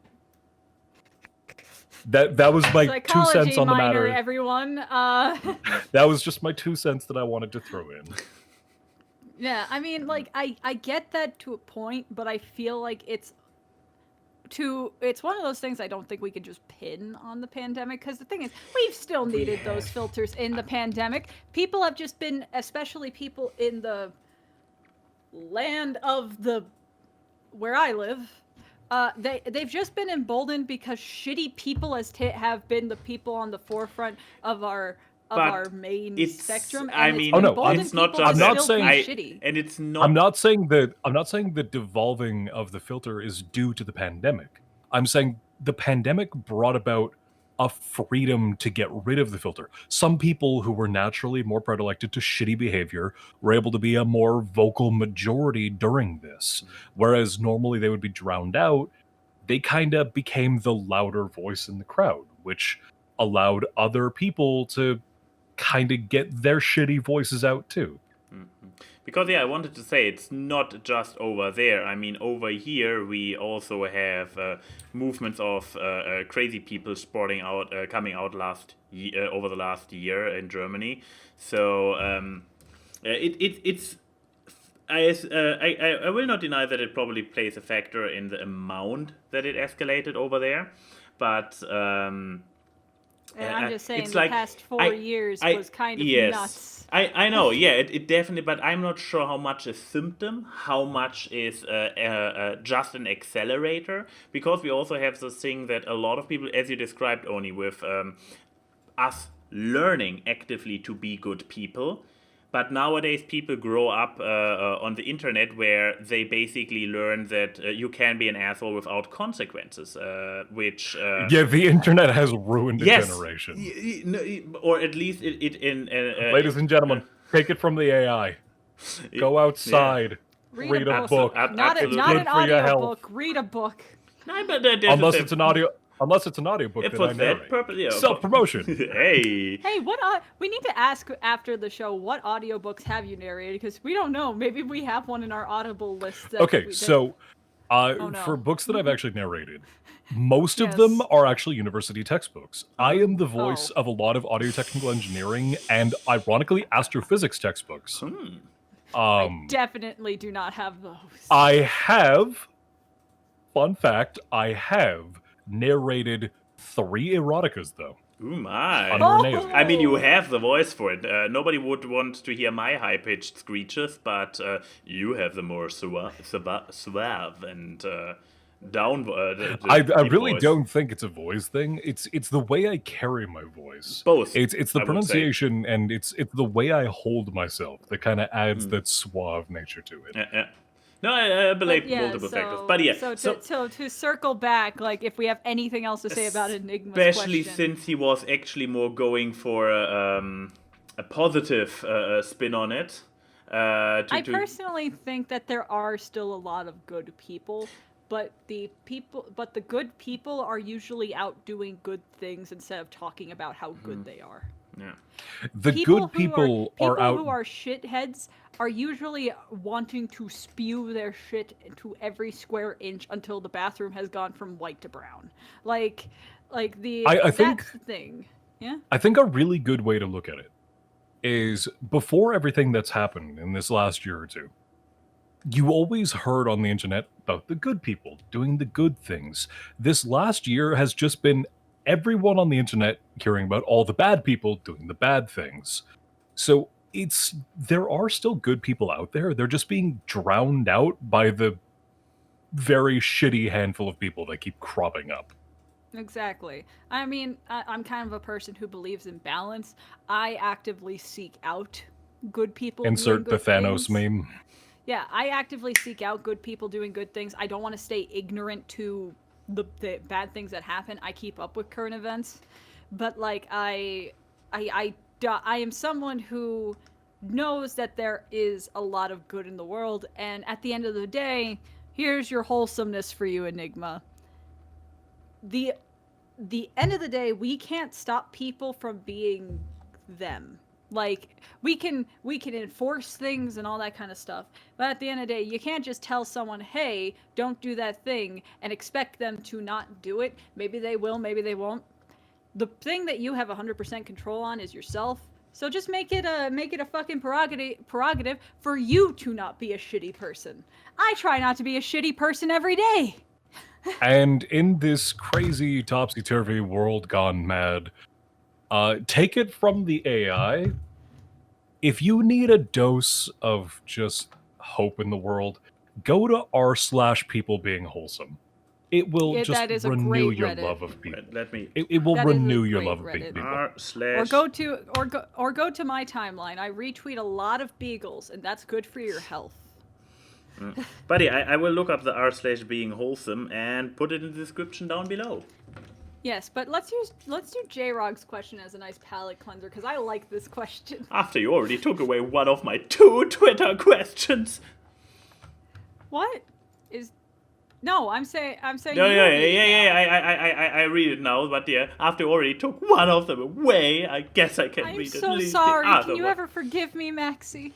That was my 2 cents on the matter. Everyone. That was just my 2 cents that I wanted to throw in. Yeah, I mean, like, I get that to a point, but I feel like it's one of those things I don't think we can just pin on the pandemic, because the thing is, we've still needed those filters in the pandemic. People have just been, especially people in the land of the where I live, they've just been emboldened because shitty people have been the people on the forefront of our main spectrum, and it's emboldened it's not people just to I'm not still saying be shitty. and it's not. I'm not saying the devolving of the filter is due to the pandemic. I'm saying the pandemic brought about a freedom to get rid of the filter. Some people who were naturally more predilected to shitty behavior were able to be a more vocal majority during this, whereas normally they would be drowned out. They kind of became the louder voice in the crowd, which allowed other people to kind of get their shitty voices out too. Because I wanted to say it's not just over there. I mean, over here we also have movements of crazy people coming out over the last year in Germany. So it's. I will not deny that it probably plays a factor in the amount that it escalated over there, but. And I'm just saying, it's the like, past 4 years was kind of nuts. I know, yeah, it definitely, but I'm not sure how much is symptom, how much is just an accelerator, because we also have this thing that a lot of people, as you described, Oni, with us learning actively to be good people. But nowadays, people grow up on the internet where they basically learn that you can be an asshole without consequences, which... yeah, the internet has ruined a generation. Or at least Ladies and gentlemen, take it from the AI. Go outside, read a book. Not an audiobook. Read a book. No, but unless it's an audiobook that I narrate. Self-promotion. Hey, we need to ask after the show, what audiobooks have you narrated? Because we don't know. Maybe we have one in our Audible list. For books that I've actually narrated, most of them are actually university textbooks. I am the voice of a lot of audio-technical engineering and, ironically, astrophysics textbooks. I definitely do not have those. I have, fun fact, narrated 3 eroticas, though. Ooh, my. I mean, you have the voice for it. Nobody would want to hear my high-pitched screeches, but you have the more suave and down. I really don't think it's a voice thing. It's the way I carry my voice. Both. It's the pronunciation and it's the way I hold myself that kind of adds that suave nature to it. Yeah. No, I believe multiple factors. But yeah. So to circle back, like, if we have anything else to say about Enigma's especially question. Since he was actually more going for a positive spin on it. I personally think that there are still a lot of good people, but the good people are usually out doing good things instead of talking about how good they are. Yeah. The good people are out. People who are shitheads are usually wanting to spew their shit into every square inch until the bathroom has gone from white to brown. That's the thing. Yeah. I think a really good way to look at it is, before everything that's happened in this last year or two, you always heard on the internet about the good people doing the good things. This last year has just been everyone on the internet hearing about all the bad people doing the bad things. So there are still good people out there. They're just being drowned out by the very shitty handful of people that keep cropping up. Exactly. I mean, I'm kind of a person who believes in balance. I actively seek out good people. Insert the Thanos meme. Yeah, I actively seek out good people doing good things. I don't want to stay ignorant to the bad things that happen. I keep up with current events, but like I am someone who knows that there is a lot of good in the world, and at the end of the day, here's your wholesomeness for you, Enigma. The end of the day, we can't stop people from being them. Like, we can enforce things and all that kind of stuff, but at the end of the day, you can't just tell someone, hey, don't do that thing, and expect them to not do it. Maybe they will, maybe they won't. The thing that you have 100% control on is yourself. So just make it a fucking prerogative for you to not be a shitty person. I try not to be a shitty person every day. And in this crazy topsy-turvy world gone mad, take it from the AI. If you need a dose of just hope in the world, go to r/people being wholesome. It will just renew your Reddit. love of people. Let me. It will That is a renew your great love of Reddit. people. Or go to my timeline. I retweet a lot of beagles, and that's good for your health. Buddy, I will look up the r/being wholesome and put it in the description down below. Yes, but let's do J-Rog's question as a nice palate cleanser, because I like this question. After you already took away one of my 2 Twitter questions. What is? No, I'm saying. No, yeah. I read it now, but yeah, after you already took one of them away, I guess I can read at I'm so least sorry. the other Can you one. ever forgive me, Maxie?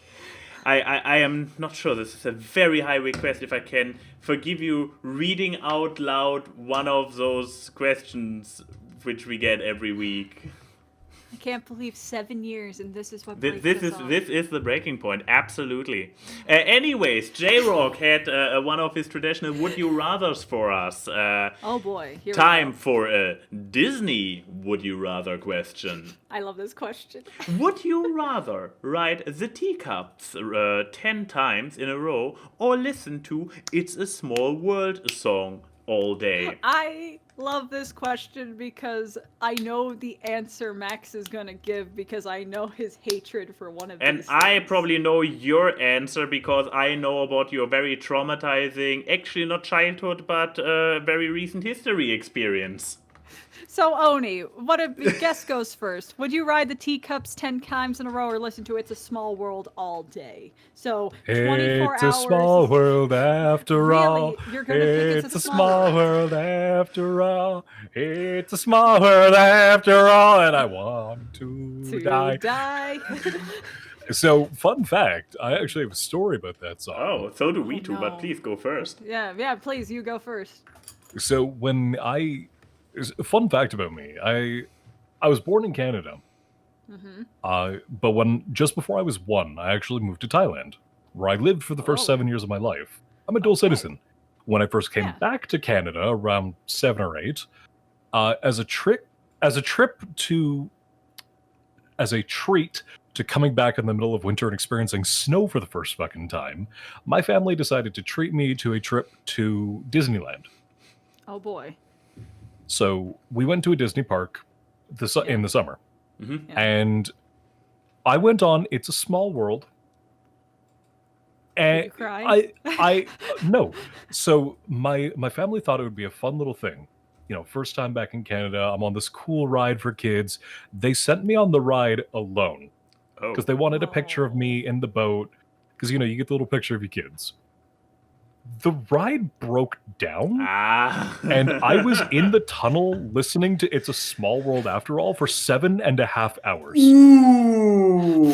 I am not sure. This is a very high request. If I can forgive you reading out loud one of those questions which we get every week. I can't believe 7 years, and this is what This breaks us off. is the breaking point. Absolutely. Anyways, J-Rock had one of his traditional would you rathers for us. Oh boy, here Time we go. for a Disney would you rather question. I love this question. Would you rather ride the Teacups 10 times in a row or listen to It's a Small World song all day? I love this question because I know the answer Max is gonna give because I know his hatred for one of And these I things. probably know your answer because I know about your very traumatizing, actually not childhood, but very recent history experience. So Oni, what a guess goes first. Would you ride the Teacups 10 times in a row or listen to It's a Small World all day? So 24 It's hours. a small world after all. Really? You're gonna pick It's a small world after all. It's a small world after all, and I want to die. So, fun fact, I actually have a story about that song. Oh, so do we too, no. but please go first. Yeah, please, you go first. So when fun fact about me, I was born in Canada. But just before I was 1, I actually moved to Thailand, where I lived for the first 7 years of my life. I'm a dual citizen. When I first came back to Canada around 7 or 8, as a treat to coming back in the middle of winter and experiencing snow for the first fucking time, my family decided to treat me to a trip to Disneyland. Oh boy. So we went to a Disney park in the summer. Mm-hmm. Yeah. And I went on It's a Small World. And Did you cry? I no. So my family thought it would be a fun little thing. You know, first time back in Canada, I'm on this cool ride for kids. They sent me on the ride alone because they wanted a picture of me in the boat because, you know, you get the little picture of your kids. The ride broke down, and I was in the tunnel listening to It's a Small World After All for 7.5 hours. Ooh.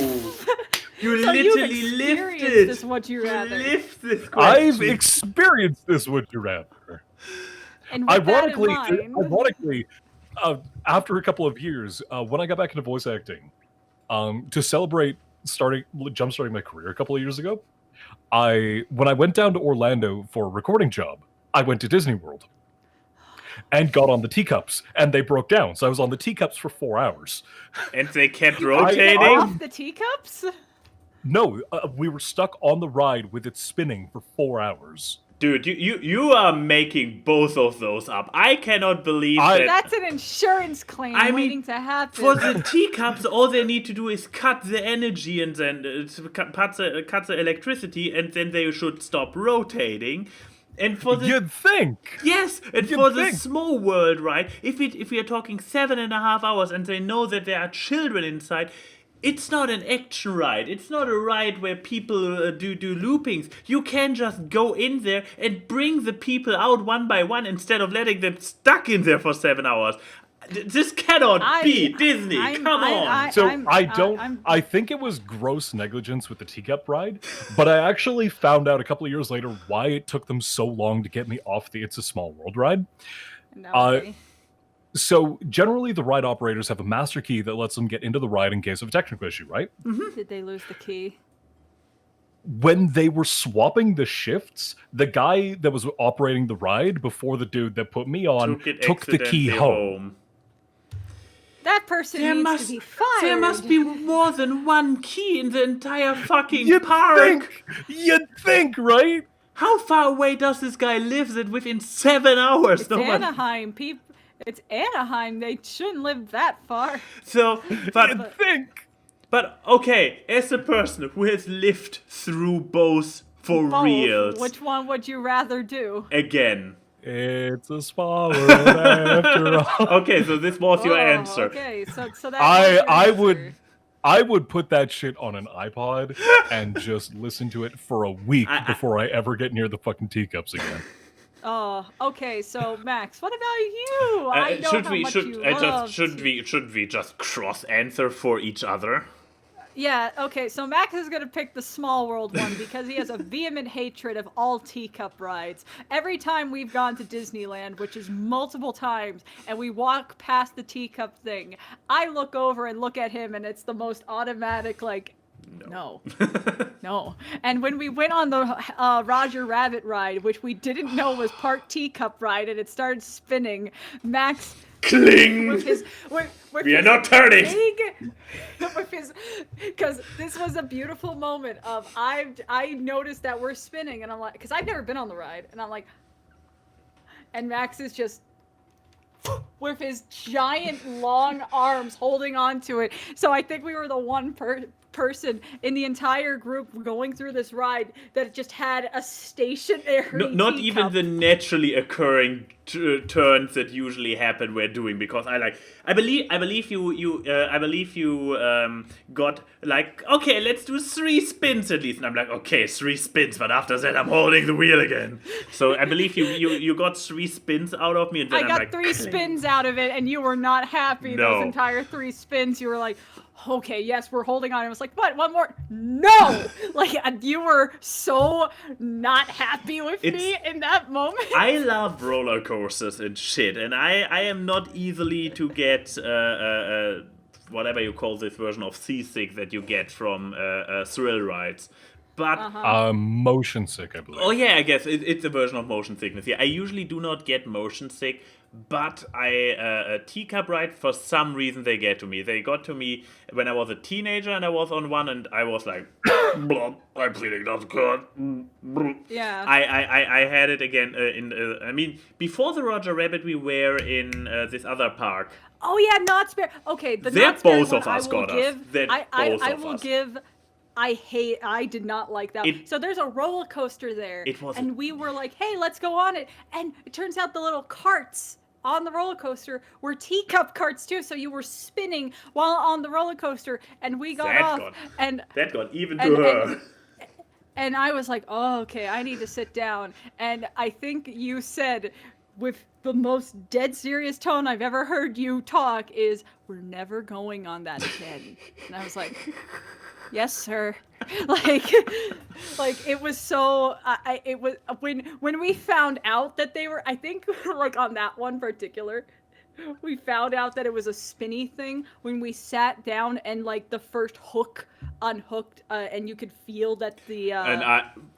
You So literally you've lifted. experienced this would you rather. Lift this question. I've experienced this would you rather. And with Ironically, that in mind, after a couple of years, when I got back into voice acting, to celebrate jumpstarting my career a couple of years ago, when I went down to Orlando for a recording job, I went to Disney World and got on the Teacups, and they broke down. So I was on the Teacups for 4 hours. And they kept Get rotating. off the Teacups? No, we were stuck on the ride with it spinning for 4 hours. Dude, you are making both of those up. I cannot believe that. That's an insurance claim waiting to happen. For the Teacups, all they need to do is cut the energy and then cut the electricity, and then they should stop rotating. And for the You'd think. yes, and You'd for the think. small world, right? If we are talking 7.5 hours, and they know that there are children inside. It's not an action ride. It's not a ride where people do loopings. You can just go in there and bring the people out one by one instead of letting them stuck in there for 7 hours. This cannot be Disney. Come on. I think it was gross negligence with the Teacup ride, but I actually found out a couple of years later why it took them so long to get me off the It's a Small World ride. No way. So generally, the ride operators have a master key that lets them get into the ride in case of a technical issue, right? Mm-hmm. Did they lose the key? When they were swapping the shifts, the guy that was operating the ride before the dude that put me on took the key home. That person needs to be fired. There must be more than one key in the entire fucking park. You'd think, right? How far away does this guy live that within 7 hours? It's Anaheim. It's Anaheim. They shouldn't live that far. So, you'd think. But, okay, as a person who has lived through both for real. Which one would you rather do? Again. It's a spa world after all. Okay, so this was your answer. Okay, so that I would put that shit on an iPod and just listen to it for a week before I ever get near the fucking teacups again. Oh, okay. So Max, what about you? I know how much you love. Should we just cross answer for each other? Yeah, okay, so Max is going to pick the Small World one because he has a vehement hatred of all teacup rides. Every time we've gone to Disneyland, which is multiple times, and we walk past the teacup thing, I look over and look at him, and it's the most automatic, like, no. No. And when we went on the Roger Rabbit ride, which we didn't know was part teacup ride, and it started spinning, Max... Cling! We are not turning! Because this was a beautiful moment of, I noticed that we're spinning, and I'm like, because I've never been on the ride, and I'm like, and Max is just, with his giant long arms holding on to it. So I think we were the one person in the entire group going through this ride that just had a stationary not even the naturally occurring turns that usually happen we're doing, because I believe you got like, okay, let's do 3 spins at least, and I'm like, okay, 3 spins, but after that I'm holding the wheel again. So I believe you got 3 spins out of me, and then I got 3 spins out of it, and you were not happy. No. Those entire 3 spins, you were like, okay, yes, we're holding on. I was like, what? One more? No! Like, you were so not happy with me in that moment. I love roller coasters and shit, and I am not easily to get whatever you call this version of seasick that you get from thrill rides. But motion sick, I believe. Oh yeah, I guess it's a version of motion sickness. Yeah, I usually do not get motion sick, but a teacup ride, for some reason they get to me. They got to me when I was a teenager and I was on one, and I was like, I'm bleeding, that's good. Yeah. I had it again I mean, before the Roger Rabbit we were in this other park. Oh yeah, Knott's Berry. Okay, the They're Knott's Berry both of us got us. I did not like that. So there's a roller coaster there, and we were like, hey, let's go on it. And it turns out the little carts on the roller coaster were teacup carts too, so you were spinning while on the roller coaster, and we got off. That got even to her. And I was like, oh, okay, I need to sit down. And I think you said, with the most dead serious tone I've ever heard you talk, is, we're never going on that again. And I was like, yes, sir. like it was so, it was, when we found out that they were, I think, like on that one particular, we found out that it was a spinny thing when we sat down and like the first hook unhooked, and you could feel that the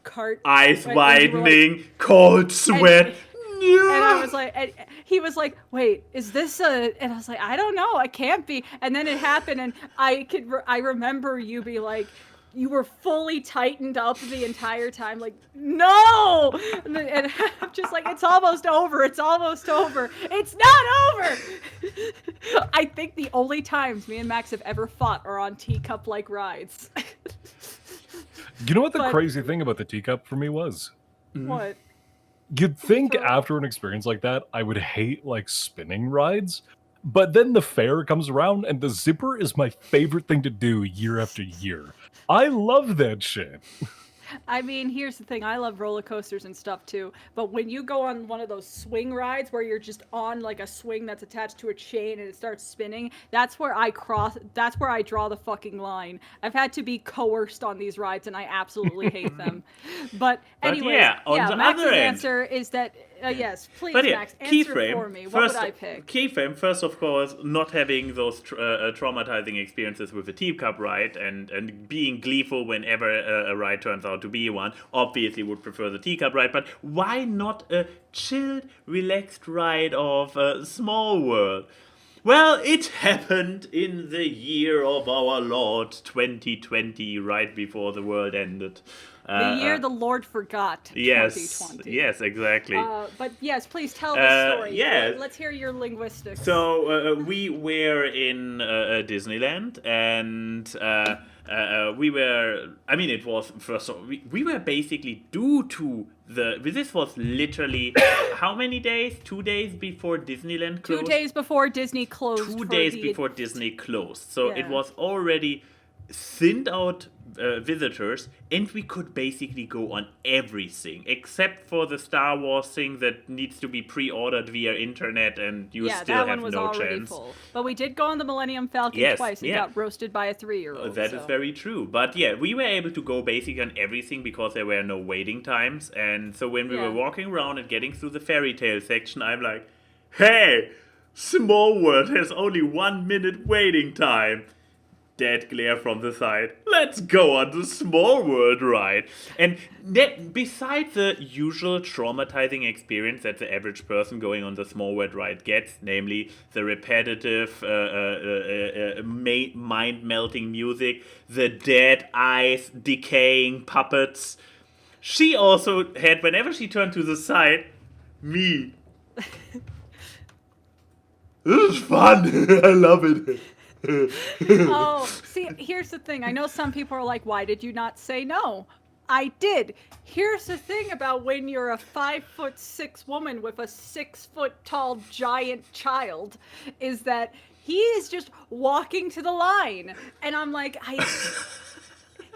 cart, eyes widening, like, cold sweat. And I was like, and he was like, wait, is this and I was like, I don't know, it can't be. And then it happened, and I remember you be like, you were fully tightened up the entire time, like, no! And I'm just like, it's almost over, it's almost over. It's not over! I think the only times me and Max have ever fought are on teacup-like rides. You know what the crazy thing about the teacup for me was? What? You'd think after an experience like that, I would hate, like, spinning rides. But then the fair comes around, and the zipper is my favorite thing to do year after year. I love that shit. I mean, here's the thing. I love roller coasters and stuff too. But when you go on one of those swing rides where you're just on like a swing that's attached to a chain and it starts spinning, that's where I draw the fucking line. I've had to be coerced on these rides and I absolutely hate them. But anyway, on the Max's other end, answer is that Yes, please, But yeah, Max, answer Keyframe, for me. What would I pick? Keyframe, first of course, not having those traumatizing experiences with the Teacup ride and being gleeful whenever a ride turns out to be one, obviously would prefer the Teacup ride, but why not a chilled, relaxed ride of Small World? Well, it happened in the year of our Lord 2020, right before the world ended. The year the Lord forgot. Yes, 2020. yes, exactly. But yes, please tell the story. yeah. Let's hear your linguistics. So we were in Disneyland, and we were. I mean, it was first. We were basically due to the. This was literally how many days? 2 days before Disneyland closed. 2 days before Disney closed. 2 days before Disney closed. So it was already thinned out visitors, and we could basically go on everything except for the Star Wars thing that needs to be pre-ordered via internet, and you still have no chance. Full. But we did go on the Millennium Falcon twice and got roasted by a 3-year-old. That is very true. But yeah, we were able to go basically on everything because there were no waiting times. And so when we were walking around and getting through the fairy tale section, I'm like, hey, Small World has only 1 minute waiting time. Dead glare from the side. Let's go on the Small World ride. And besides the usual traumatizing experience that the average person going on the Small World ride gets, namely the repetitive, mind-melting music, the dead eyes, decaying puppets, she also had, whenever she turned to the side, me. This is fun. I love it. Oh, see, here's the thing. I know some people are like, why did you not say no? I did. Here's the thing about when you're a 5'6" woman with a 6-foot-tall giant child, is that he is just walking to the line. And I'm like,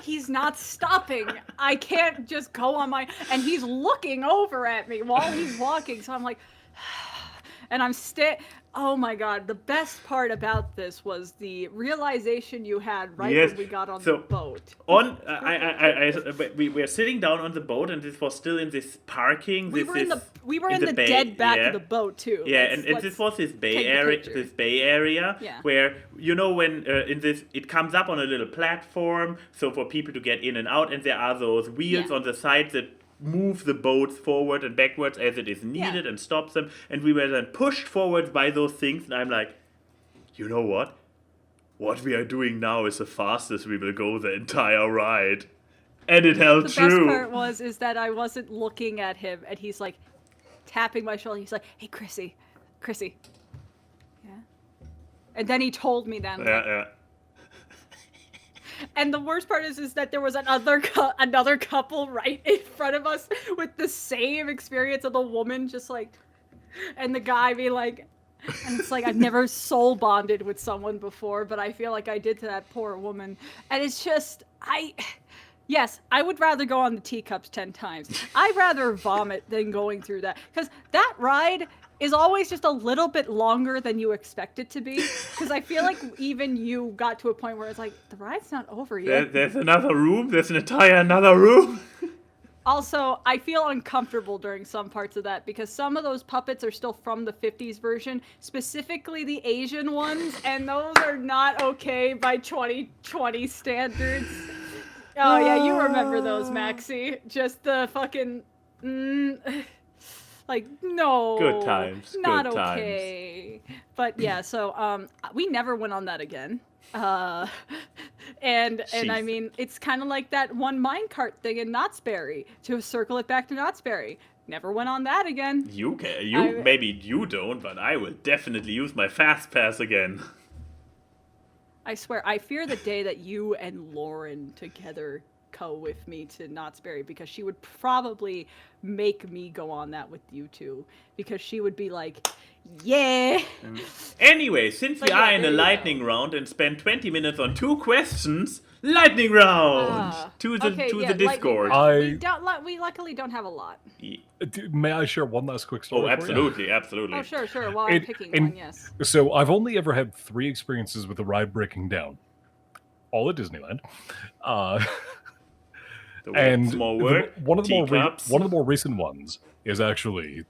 he's not stopping. I can't just go on my... And he's looking over at me while he's walking. So I'm like... And I'm oh my god, the best part about this was the realization you had when we got on the boat. We were sitting down on the boat, and this was still in this parking. We were in the dead back of the boat too. Yeah, and this was this bay area, where, you know, when it comes up on a little platform, so for people to get in and out, and there are those wheels on the side that move the boats forward and backwards as it is needed and stops them, and we were then pushed forward by those things, and I'm like, you know what we are doing now is the fastest we will go the entire ride. And it held true. The best part is that I wasn't looking at him, and he's like tapping my shoulder. He's like, hey, Chrissy. Yeah. And then he told me that. Yeah. And the worst part is that there was another couple right in front of us with the same experience of the woman just like, and the guy being like, and it's like, I've never soul bonded with someone before, but I feel like I did to that poor woman. And it's just, yes, I would rather go on the Teacups 10 times. I'd rather vomit than going through that. Because that ride is always just a little bit longer than you expect it to be. Because I feel like even you got to a point where it's like, the ride's not over yet. There's another room? There's an entire another room? Also, I feel uncomfortable during some parts of that because some of those puppets are still from the 50s version, specifically the Asian ones, and those are not okay by 2020 standards. Oh yeah, you remember those, Maxie. Just the fucking... like, no. Good times. Not good okay. Times. But yeah, so we never went on that again. And I mean, it's kind of like that one minecart thing in Knott's Berry, to circle it back to Knott's Berry. Never went on that again. Maybe you don't, but I will definitely use my fast pass again. I swear, I fear the day that you and Lauren together go with me to Knott's Berry, because she would probably make me go on that with you two, because she would be like, yeah. Anyway, since we are in a lightning round and spend 20 minutes on 2 questions, lightning round to the Discord. We luckily don't have a lot. May I share one last quick story? Oh, absolutely. Oh, sure. While I'm picking one, yes. So I've only ever had 3 experiences with the ride breaking down, all at Disneyland. And Small World, one of the more recent ones is actually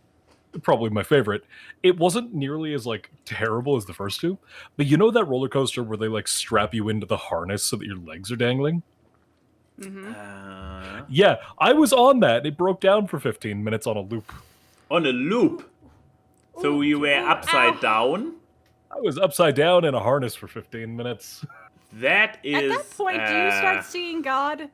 probably my favorite. It wasn't nearly as like terrible as the first two, but you know that roller coaster where they like strap you into the harness so that your legs are dangling? Yeah, I was on that. It broke down for 15 minutes on a loop. On a loop. So you were upside down? I was upside down in a harness for 15 minutes. That is. At that point, do you start seeing God?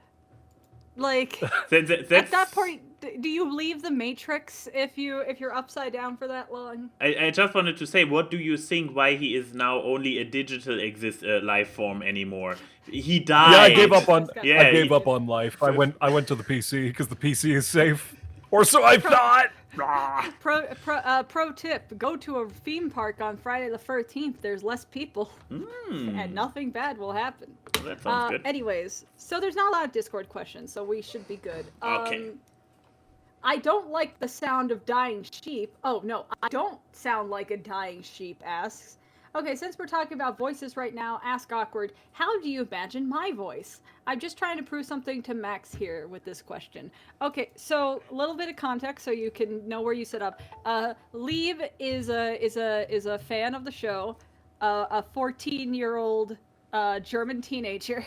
Like, that's, at that point, do you leave the Matrix if you're upside down for that long? I just wanted to say, what do you think? Why he is now only a digital life form anymore? He died. Yeah, I gave up on. Yeah, I gave up on life. I went to the PC because the PC is safe, or so I thought. Pro tip: go to a theme park on Friday the 13th. There's less people, and nothing bad will happen. That sounds good. Anyways, so there's not a lot of Discord questions, so we should be good. Okay. I don't like the sound of dying sheep. Oh no, I don't sound like a dying sheep. Asks. Okay, since we're talking about voices right now, ask Awkward, how do you imagine my voice? I'm just trying to prove something to Max here with this question. Okay, so a little bit of context so you can know where you set up. Liebe is a fan of the show, a 14-year-old German teenager.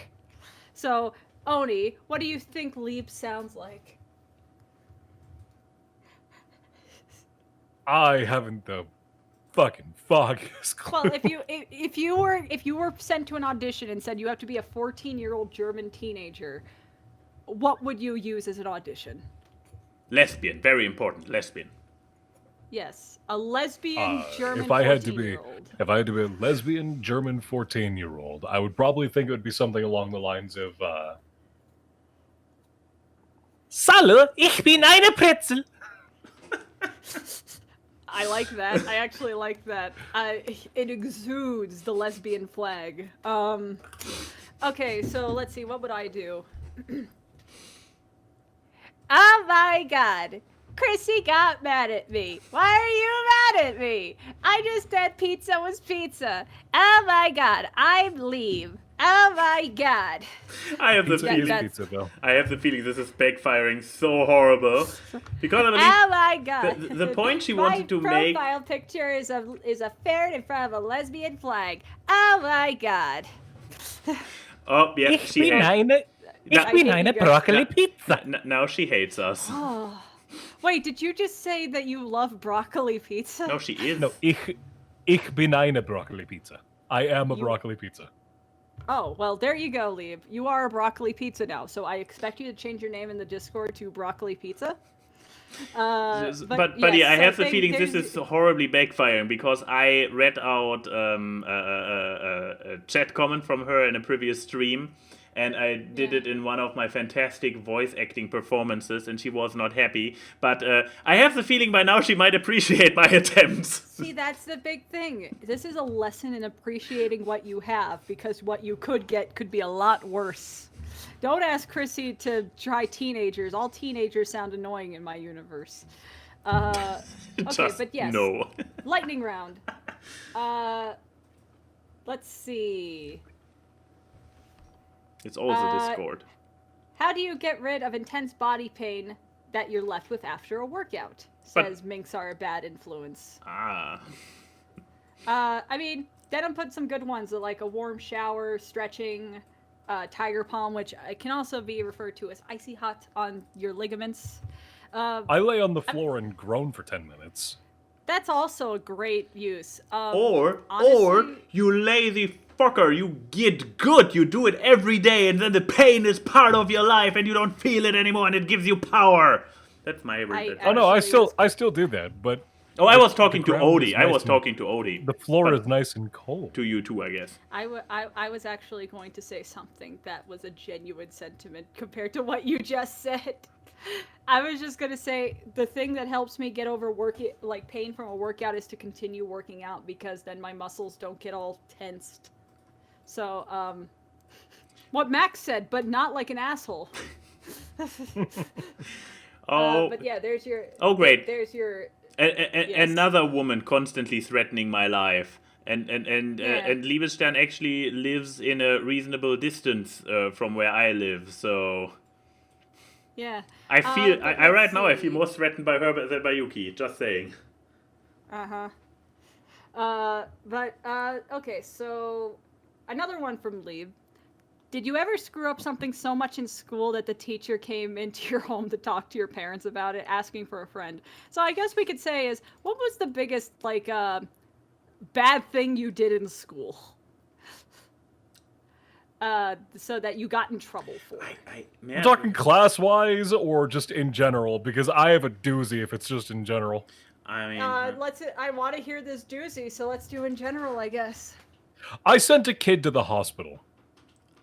So, Oni, what do you think Liebe sounds like? I haven't the fucking foggiest clue. Well, if you were sent to an audition and said you have to be a 14-year-old German teenager, what would you use as an audition? Lesbian, very important, lesbian. Yes, a lesbian German if I had to 14-year-old. If I had to be a lesbian German 14-year-old, I would probably think it would be something along the lines of Salut, ich bin eine Pretzel. I like that. I actually like that. It exudes the lesbian flag. Okay, so let's see. What would I do? Oh my god. Chrissy got mad at me. Why are you mad at me? I just said pizza was pizza. Oh my god. I'm Liebe. Oh my god. I have the feeling this is backfiring so horrible. Because I believe oh my god. The point she wanted to make. My profile picture is a ferret in front of a lesbian flag. Oh my god. Oh, yeah, she hates. Ich bin eine broccoli pizza. Now she hates us. Oh. Wait, did you just say that you love broccoli pizza? No, she is. No, ich bin eine broccoli pizza. I am a broccoli pizza. Oh, well, there you go, Liebe. You are a broccoli pizza now, so I expect you to change your name in the Discord to broccoli pizza. But yeah, I have the feeling this is horribly backfiring because I read out a chat comment from her in a previous stream, and I did it in one of my fantastic voice acting performances, and she was not happy. But I have the feeling by now she might appreciate my attempts. See, that's the big thing. This is a lesson in appreciating what you have, because what you could get could be a lot worse. Don't ask Chrissy to try teenagers. All teenagers sound annoying in my universe. Okay, Just but yes. No. Lightning round. Let's see. It's also Discord. How do you get rid of intense body pain that you're left with after a workout? Says minks are a bad influence. Ah. I mean, Denim put some good ones, like a warm shower, stretching, tiger palm, which can also be referred to as icy hot on your ligaments. I lay on the floor and groan for 10 minutes. That's also a great use. Or honestly, you lazy fucker, you get good, you do it every day, and then the pain is part of your life, and you don't feel it anymore, and it gives you power. That's my. Oh no, I still do that, but. Oh, I was talking to Odie. I was talking to Odie. The floor is nice and cold. To you too, I guess. I was actually going to say something that was a genuine sentiment compared to what you just said. I was just going to say the thing that helps me get over pain from a workout is to continue working out, because then my muscles don't get all tensed. So, what Max said, but not like an asshole. But yeah, there's your. Oh, great. There's your. Yes. Another woman constantly threatening my life, and Liebestern actually lives in a reasonable distance from where I live, so. Yeah. I feel I right now I feel more threatened by her than by Yuki. Just saying. Okay, so another one from Liebe. Did you ever screw up something so much in school that the teacher came into your home to talk to your parents about it, asking for a friend? So I guess we could say is, what was the biggest, bad thing you did in school? So that you got in trouble for. I'm talking class-wise or just in general, because I have a doozy if it's just in general. I mean, I want to hear this doozy, so let's do in general, I guess. I sent a kid to the hospital.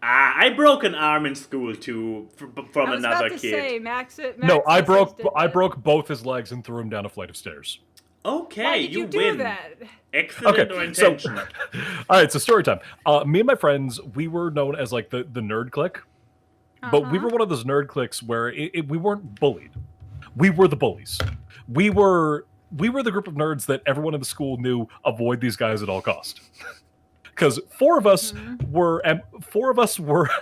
I broke an arm in school too from another kid. Say, Max no, I broke both his legs and threw him down a flight of stairs. Okay, why did you do win. That? Excellent or intention. All right, so story time. Me and my friends, we were known as like the nerd clique, but we were one of those nerd cliques where we weren't bullied. We were the bullies. We were the group of nerds that everyone in the school knew avoid these guys at all cost. Because four of us were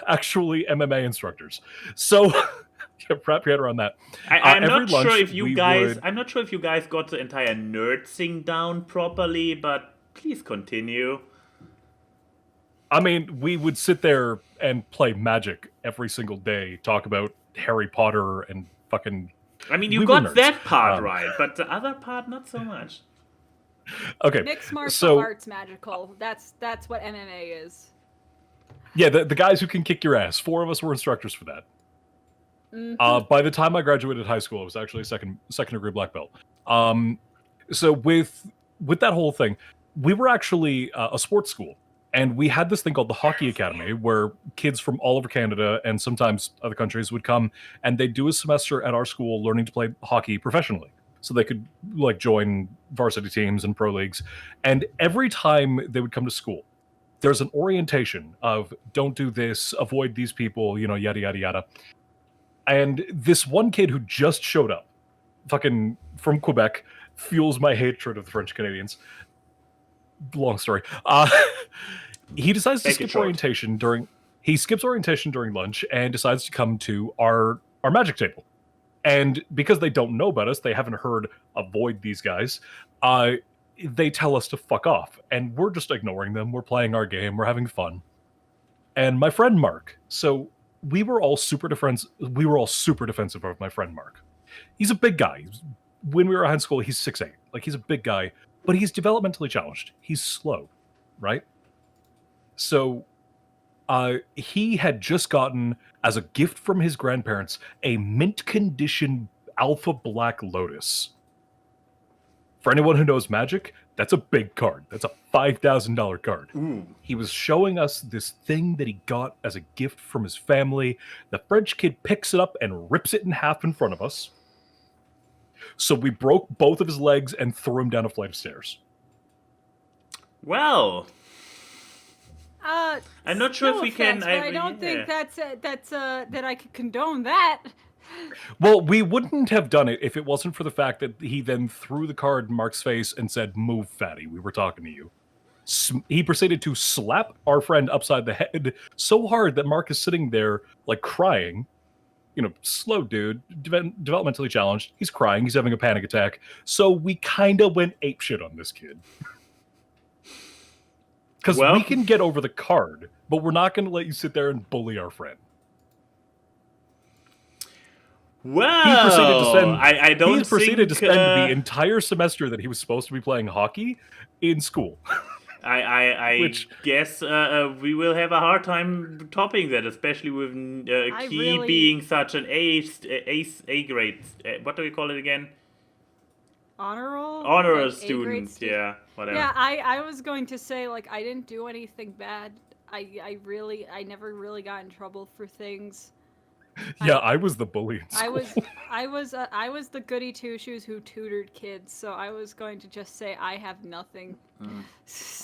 actually MMA instructors. So wrap your head around that. I'm not sure if you guys got the entire nerd thing down properly, but please continue. I mean, we would sit there and play Magic every single day, talk about Harry Potter and fucking. I mean, you got that part right, but the other part not so much. Okay, mixed martial arts magical. That's what MMA is. Yeah, the guys who can kick your ass. Four of us were instructors for that. By the time I graduated high school, I was actually a second degree black belt. So with that whole thing, we were actually a sports school, and we had this thing called the Hockey Academy, where kids from all over Canada and sometimes other countries would come, and they'd do a semester at our school learning to play hockey professionally. So they could like join varsity teams and pro leagues. And every time they would come to school, there's an orientation of don't do this, avoid these people, yada, yada, yada. And this one kid who just showed up, fucking from Quebec, fuels my hatred of the French Canadians. Long story. He decides to skip orientation during lunch and decides to come to our magic table. And because they don't know about us, they haven't heard avoid these guys, they tell us to fuck off. And we're just ignoring them. We're playing our game. We're having fun. And my friend Mark, so we were all super defensive of my friend Mark. He's a big guy. When we were in high school, he's 6'8". Like, he's a big guy, but he's developmentally challenged. He's slow, right? So he had just gotten, as a gift from his grandparents, a mint condition Alpha Black Lotus. For anyone who knows Magic, that's a big card. That's a $5,000 card. Ooh. He was showing us this thing that he got as a gift from his family. The French kid picks it up and rips it in half in front of us. So we broke both of his legs and threw him down a flight of stairs. Well, I'm not sure if we can. I don't think that I could condone that. Well, we wouldn't have done it if it wasn't for the fact that he then threw the card in Mark's face and said, "Move, fatty, we were talking to you." He proceeded to slap our friend upside the head so hard that Mark is sitting there, like, crying. Slow dude, developmentally challenged. He's crying. He's having a panic attack. So we kind of went apeshit on this kid. Because we can get over the card, but we're not going to let you sit there and bully our friend. Well, he proceeded to spend the entire semester that he was supposed to be playing hockey in school. I guess we will have a hard time topping that, especially with being such an A grade. What do we call it again? Honor student. Yeah, whatever. Yeah, I was going to say, like, I didn't do anything bad. I never really got in trouble for things. Yeah, I was the bully in school. I was the goody two shoes who tutored kids, so I was going to just say I have nothing.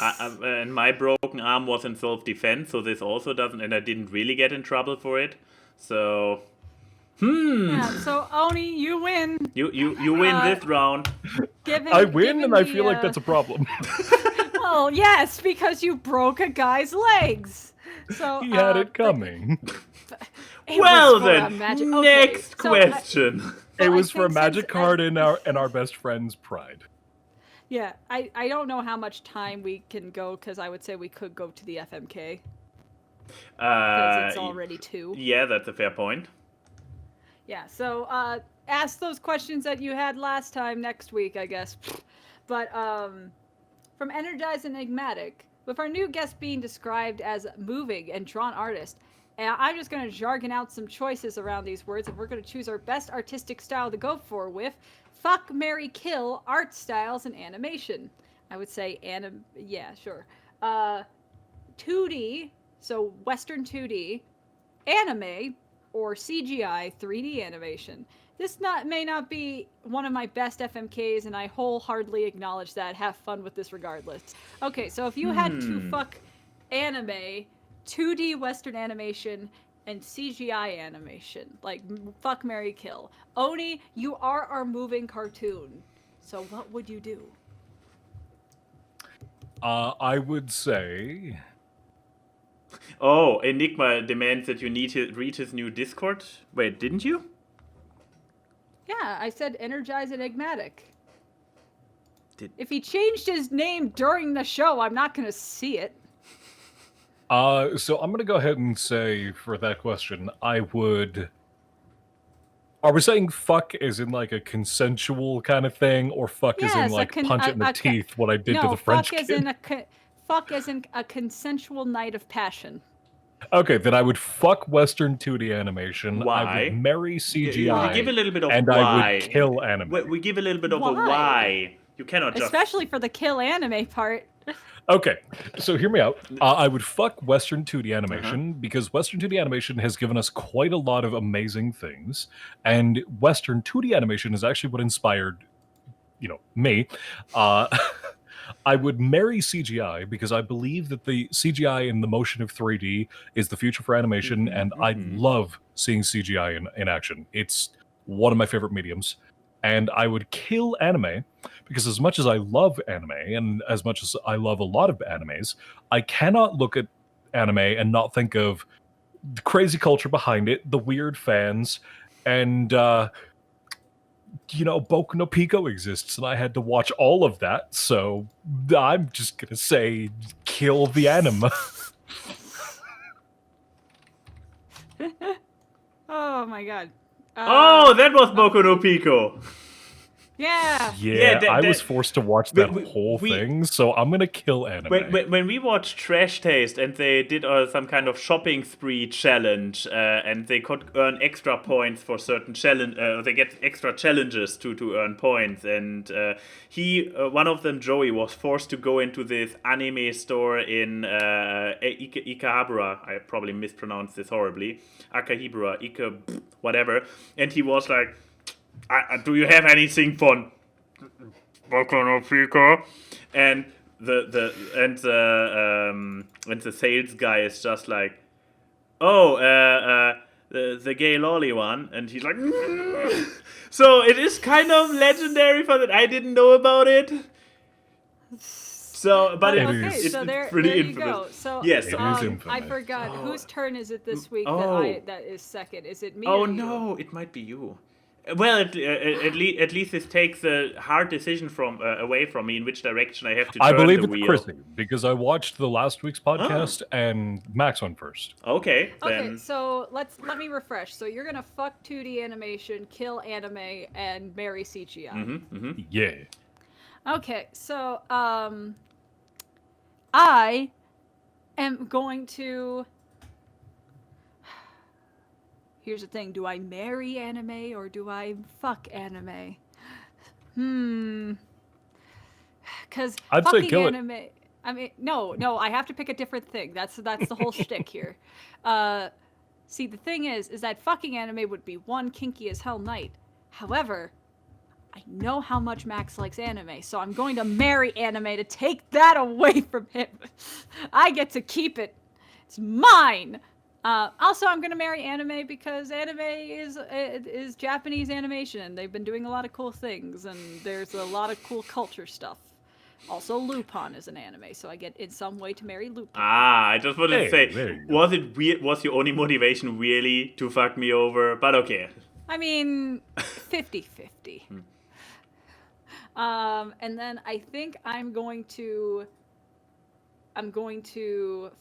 And my broken arm was in self-defense, so this also doesn't, and I didn't really get in trouble for it. So, Yeah, so Oni, you win. You win this round. I win, and I feel like that's a problem. Well, yes, because you broke a guy's legs. So he had it coming. Well then, next question. It was for a magic card and our best friend's pride. Yeah, I don't know how much time we can go, because I would say we could go to the FMK. Because it's already 2. Yeah, that's a fair point. Yeah, so ask those questions that you had last time next week, I guess. But from Energized Enigmatic, with our new guest being described as moving and drawn artist, and I'm just going to jargon out some choices around these words, and we're going to choose our best artistic style to go for with fuck, marry, kill, art styles, and animation. I would say yeah, sure. 2D, so Western 2D, anime, or CGI 3D animation. This may not be one of my best FMKs, and I wholeheartedly acknowledge that. Have fun with this regardless. Okay, so if you had to fuck anime, 2D Western animation, and CGI animation, like fuck, marry, kill. Oni, you are our moving cartoon. So what would you do? I would say... Oh, Enigma demands that you need to read his new Discord. Wait, didn't you? Yeah, I said Energized Enigmatic. If he changed his name during the show, I'm not going to see it. So I'm going to go ahead and say for that question, I would... Are we saying fuck as in like a consensual kind of thing, or fuck as in like punch it in the teeth, what I did to the French kid? Fuck as in a consensual night of passion. Okay, then I would fuck Western 2D animation. Why? I would marry CGI. We give a little bit of and why. I would kill anime. We give a little bit of Why? a why. You cannot just... Especially for the kill anime part. Okay, so hear me out. I would fuck Western 2D animation because Western 2D animation has given us quite a lot of amazing things, and Western 2D animation is actually what inspired, me. I would marry CGI because I believe that the CGI and the motion of 3D is the future for animation, and I love seeing CGI in action. It's one of my favorite mediums. And I would kill anime because as much as I love anime and as much as I love a lot of animes, I cannot look at anime and not think of the crazy culture behind it, the weird fans, and, Boku no Pico exists, and I had to watch all of that, so I'm just gonna say kill the anime. Oh my god. that was Boku no Pico. Yeah. Yeah, I was forced to watch that whole thing, so I'm gonna kill anime. When we watched Trash Taste and they did some kind of shopping spree challenge, and they could earn extra points for certain challenge, they get extra challenges to earn points, and one of them, Joey, was forced to go into this anime store in Ikahabura. I probably mispronounced this horribly. Akahibura, whatever, and he was like, do you have anything for Boku no Pico? And the sales guy is just like, the gay lolly one, and he's like, so it is kind of legendary for that. I didn't know about it. So, but it's pretty infamous. So yes, I forgot whose turn is it this week that is second. Is it me? Oh or you? no, it might be you. Well, at least this takes a hard decision away from me in which direction I have to turn the wheel. I believe it's Chrissy, because I watched the last week's podcast and Max went first. Okay, then. Okay, so let me refresh. So you're gonna fuck 2D animation, kill anime, and marry CGI. Yeah. Okay, so I am going to... Here's the thing, do I marry anime or do I fuck anime? Because I'd say kill anime, it. I mean, no, I have to pick a different thing. That's the whole shtick here. See, the thing is that fucking anime would be one kinky as hell night. However, I know how much Max likes anime, so I'm going to marry anime to take that away from him. I get to keep it. It's mine. Also, I'm going to marry anime because anime is Japanese animation, and they've been doing a lot of cool things, and there's a lot of cool culture stuff. Also, Lupin is an anime, so I get in some way to marry Lupin. I just wanted to say, was your only motivation really to fuck me over? But okay. I mean, 50-50. And then I think I'm going to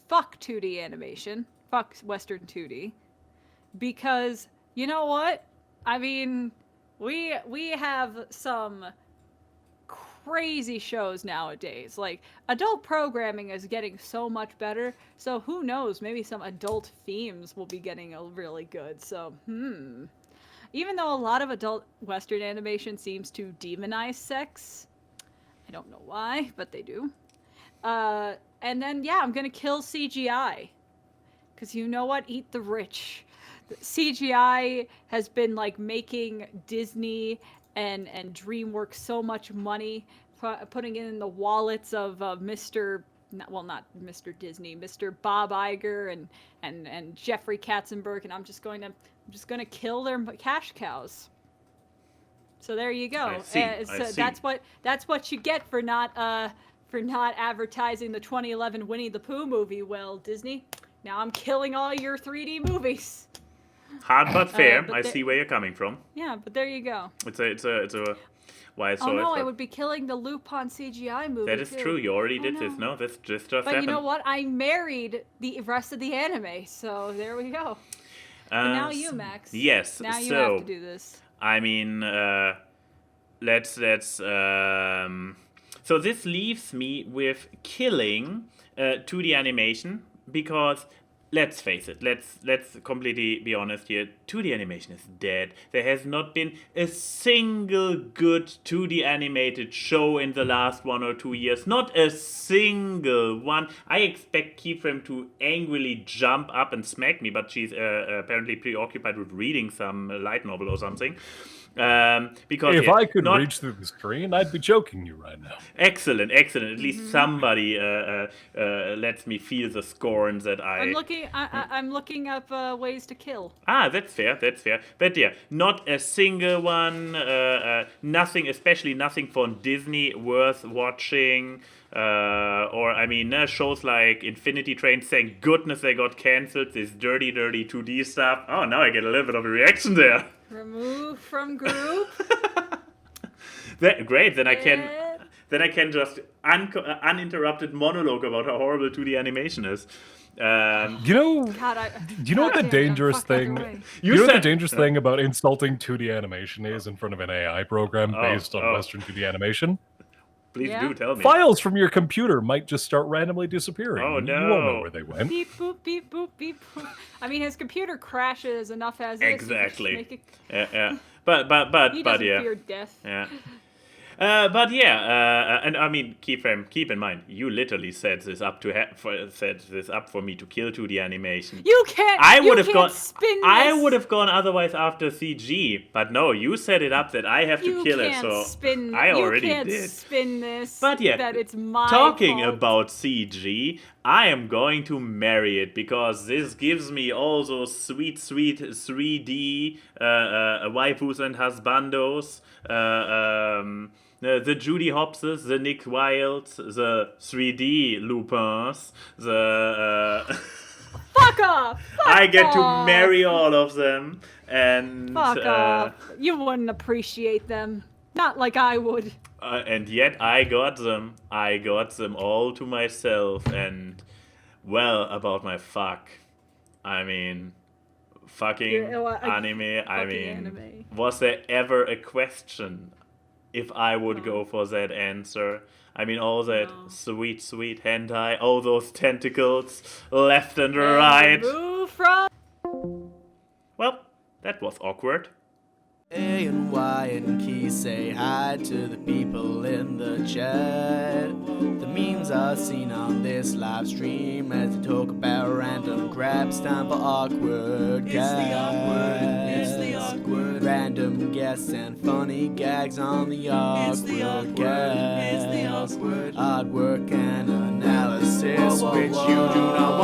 fuck 2D animation, fuck Western 2D, because you know what? I mean, we have some crazy shows nowadays. Like, adult programming is getting so much better. So who knows? Maybe some adult themes will be getting really good. So, even though a lot of adult Western animation seems to demonize sex, I don't know why, but they do. And then, yeah, I'm gonna kill CGI. Because you know what? Eat the rich. CGI has been, like, making Disney and DreamWorks so much money, putting it in the wallets of not Mr. Disney, Mr. Bob Iger and Jeffrey Katzenberg, and I'm just gonna kill their cash cows. So there you go. I see. That's what you get for not advertising the 2011 Winnie the Pooh movie. Well, Disney, now I'm killing all your 3D movies. Hard but fair. I see where you're coming from. Yeah, but there you go. It's a why so. Oh no, I would be killing the Lupin CGI movie. That is true. You already did this. No, this just happened. But you know what? I married the rest of the anime, so there we go. And now you, Max. Yes. Now you have to do this. I mean, let's. So this leaves me with killing 2D animation because. Let's face it, let's completely be honest here. 2D animation is dead. There has not been a single good 2D animated show in the last 1 or 2 years. Not a single one. I expect Keyframe to angrily jump up and smack me, but she's apparently preoccupied with reading some light novel or something. Because if I could reach through the screen, I'd be choking you right now. Excellent. At least somebody lets me feel the scorn that I'm looking up ways to kill. Ah, that's fair. But yeah, not a single one. Nothing, especially nothing from Disney worth watching. Or I mean, shows like Infinity Train. Thank goodness they got cancelled. This dirty 2D stuff. Oh, now I get a little bit of a reaction there. Remove from group. Great. Then I can just uninterrupted monologue about how horrible 2D animation is. Do you know what the dangerous thing? You know what the dangerous thing about insulting 2D animation is in front of an AI program based on Western 2D animation? Please do tell me. Files from your computer might just start randomly disappearing. Oh no! You won't know where they went. Beep boop beep boop beep boop. I mean, his computer crashes enough as exactly. Yeah. But he doesn't yeah. fear death. Yeah. And I mean, Keyframe, keep in mind, you literally set this up for me to kill 2D animation. You can't. I would have gone otherwise after CG, but no, you set it up that I have to kill it. So I already did. You can't spin this. But yeah, that it's my talking fault. about CG, I am going to marry it because this gives me all those sweet 3D waifus and husbandos. The Judy Hopses, the Nick Wildes, the 3D Lupins, the... Fuck off! I get to marry all of them, and... Fuck off. You wouldn't appreciate them. Not like I would. And yet I got them. I got them all to myself, and... Well, about my fuck. I mean... Fucking anime. I mean, was there ever a question if I would go for that answer? I mean, all that sweet hentai, all those tentacles left and right. Move from. Well, that was awkward. A and Y and Key say hi to the people in the chat. The memes are seen on this live stream as they talk about random grabs. Time for awkward guests. It's the awkward. Random guests and funny gags on the awkward guests. It's the awkward. Hard work and analysis, which you do not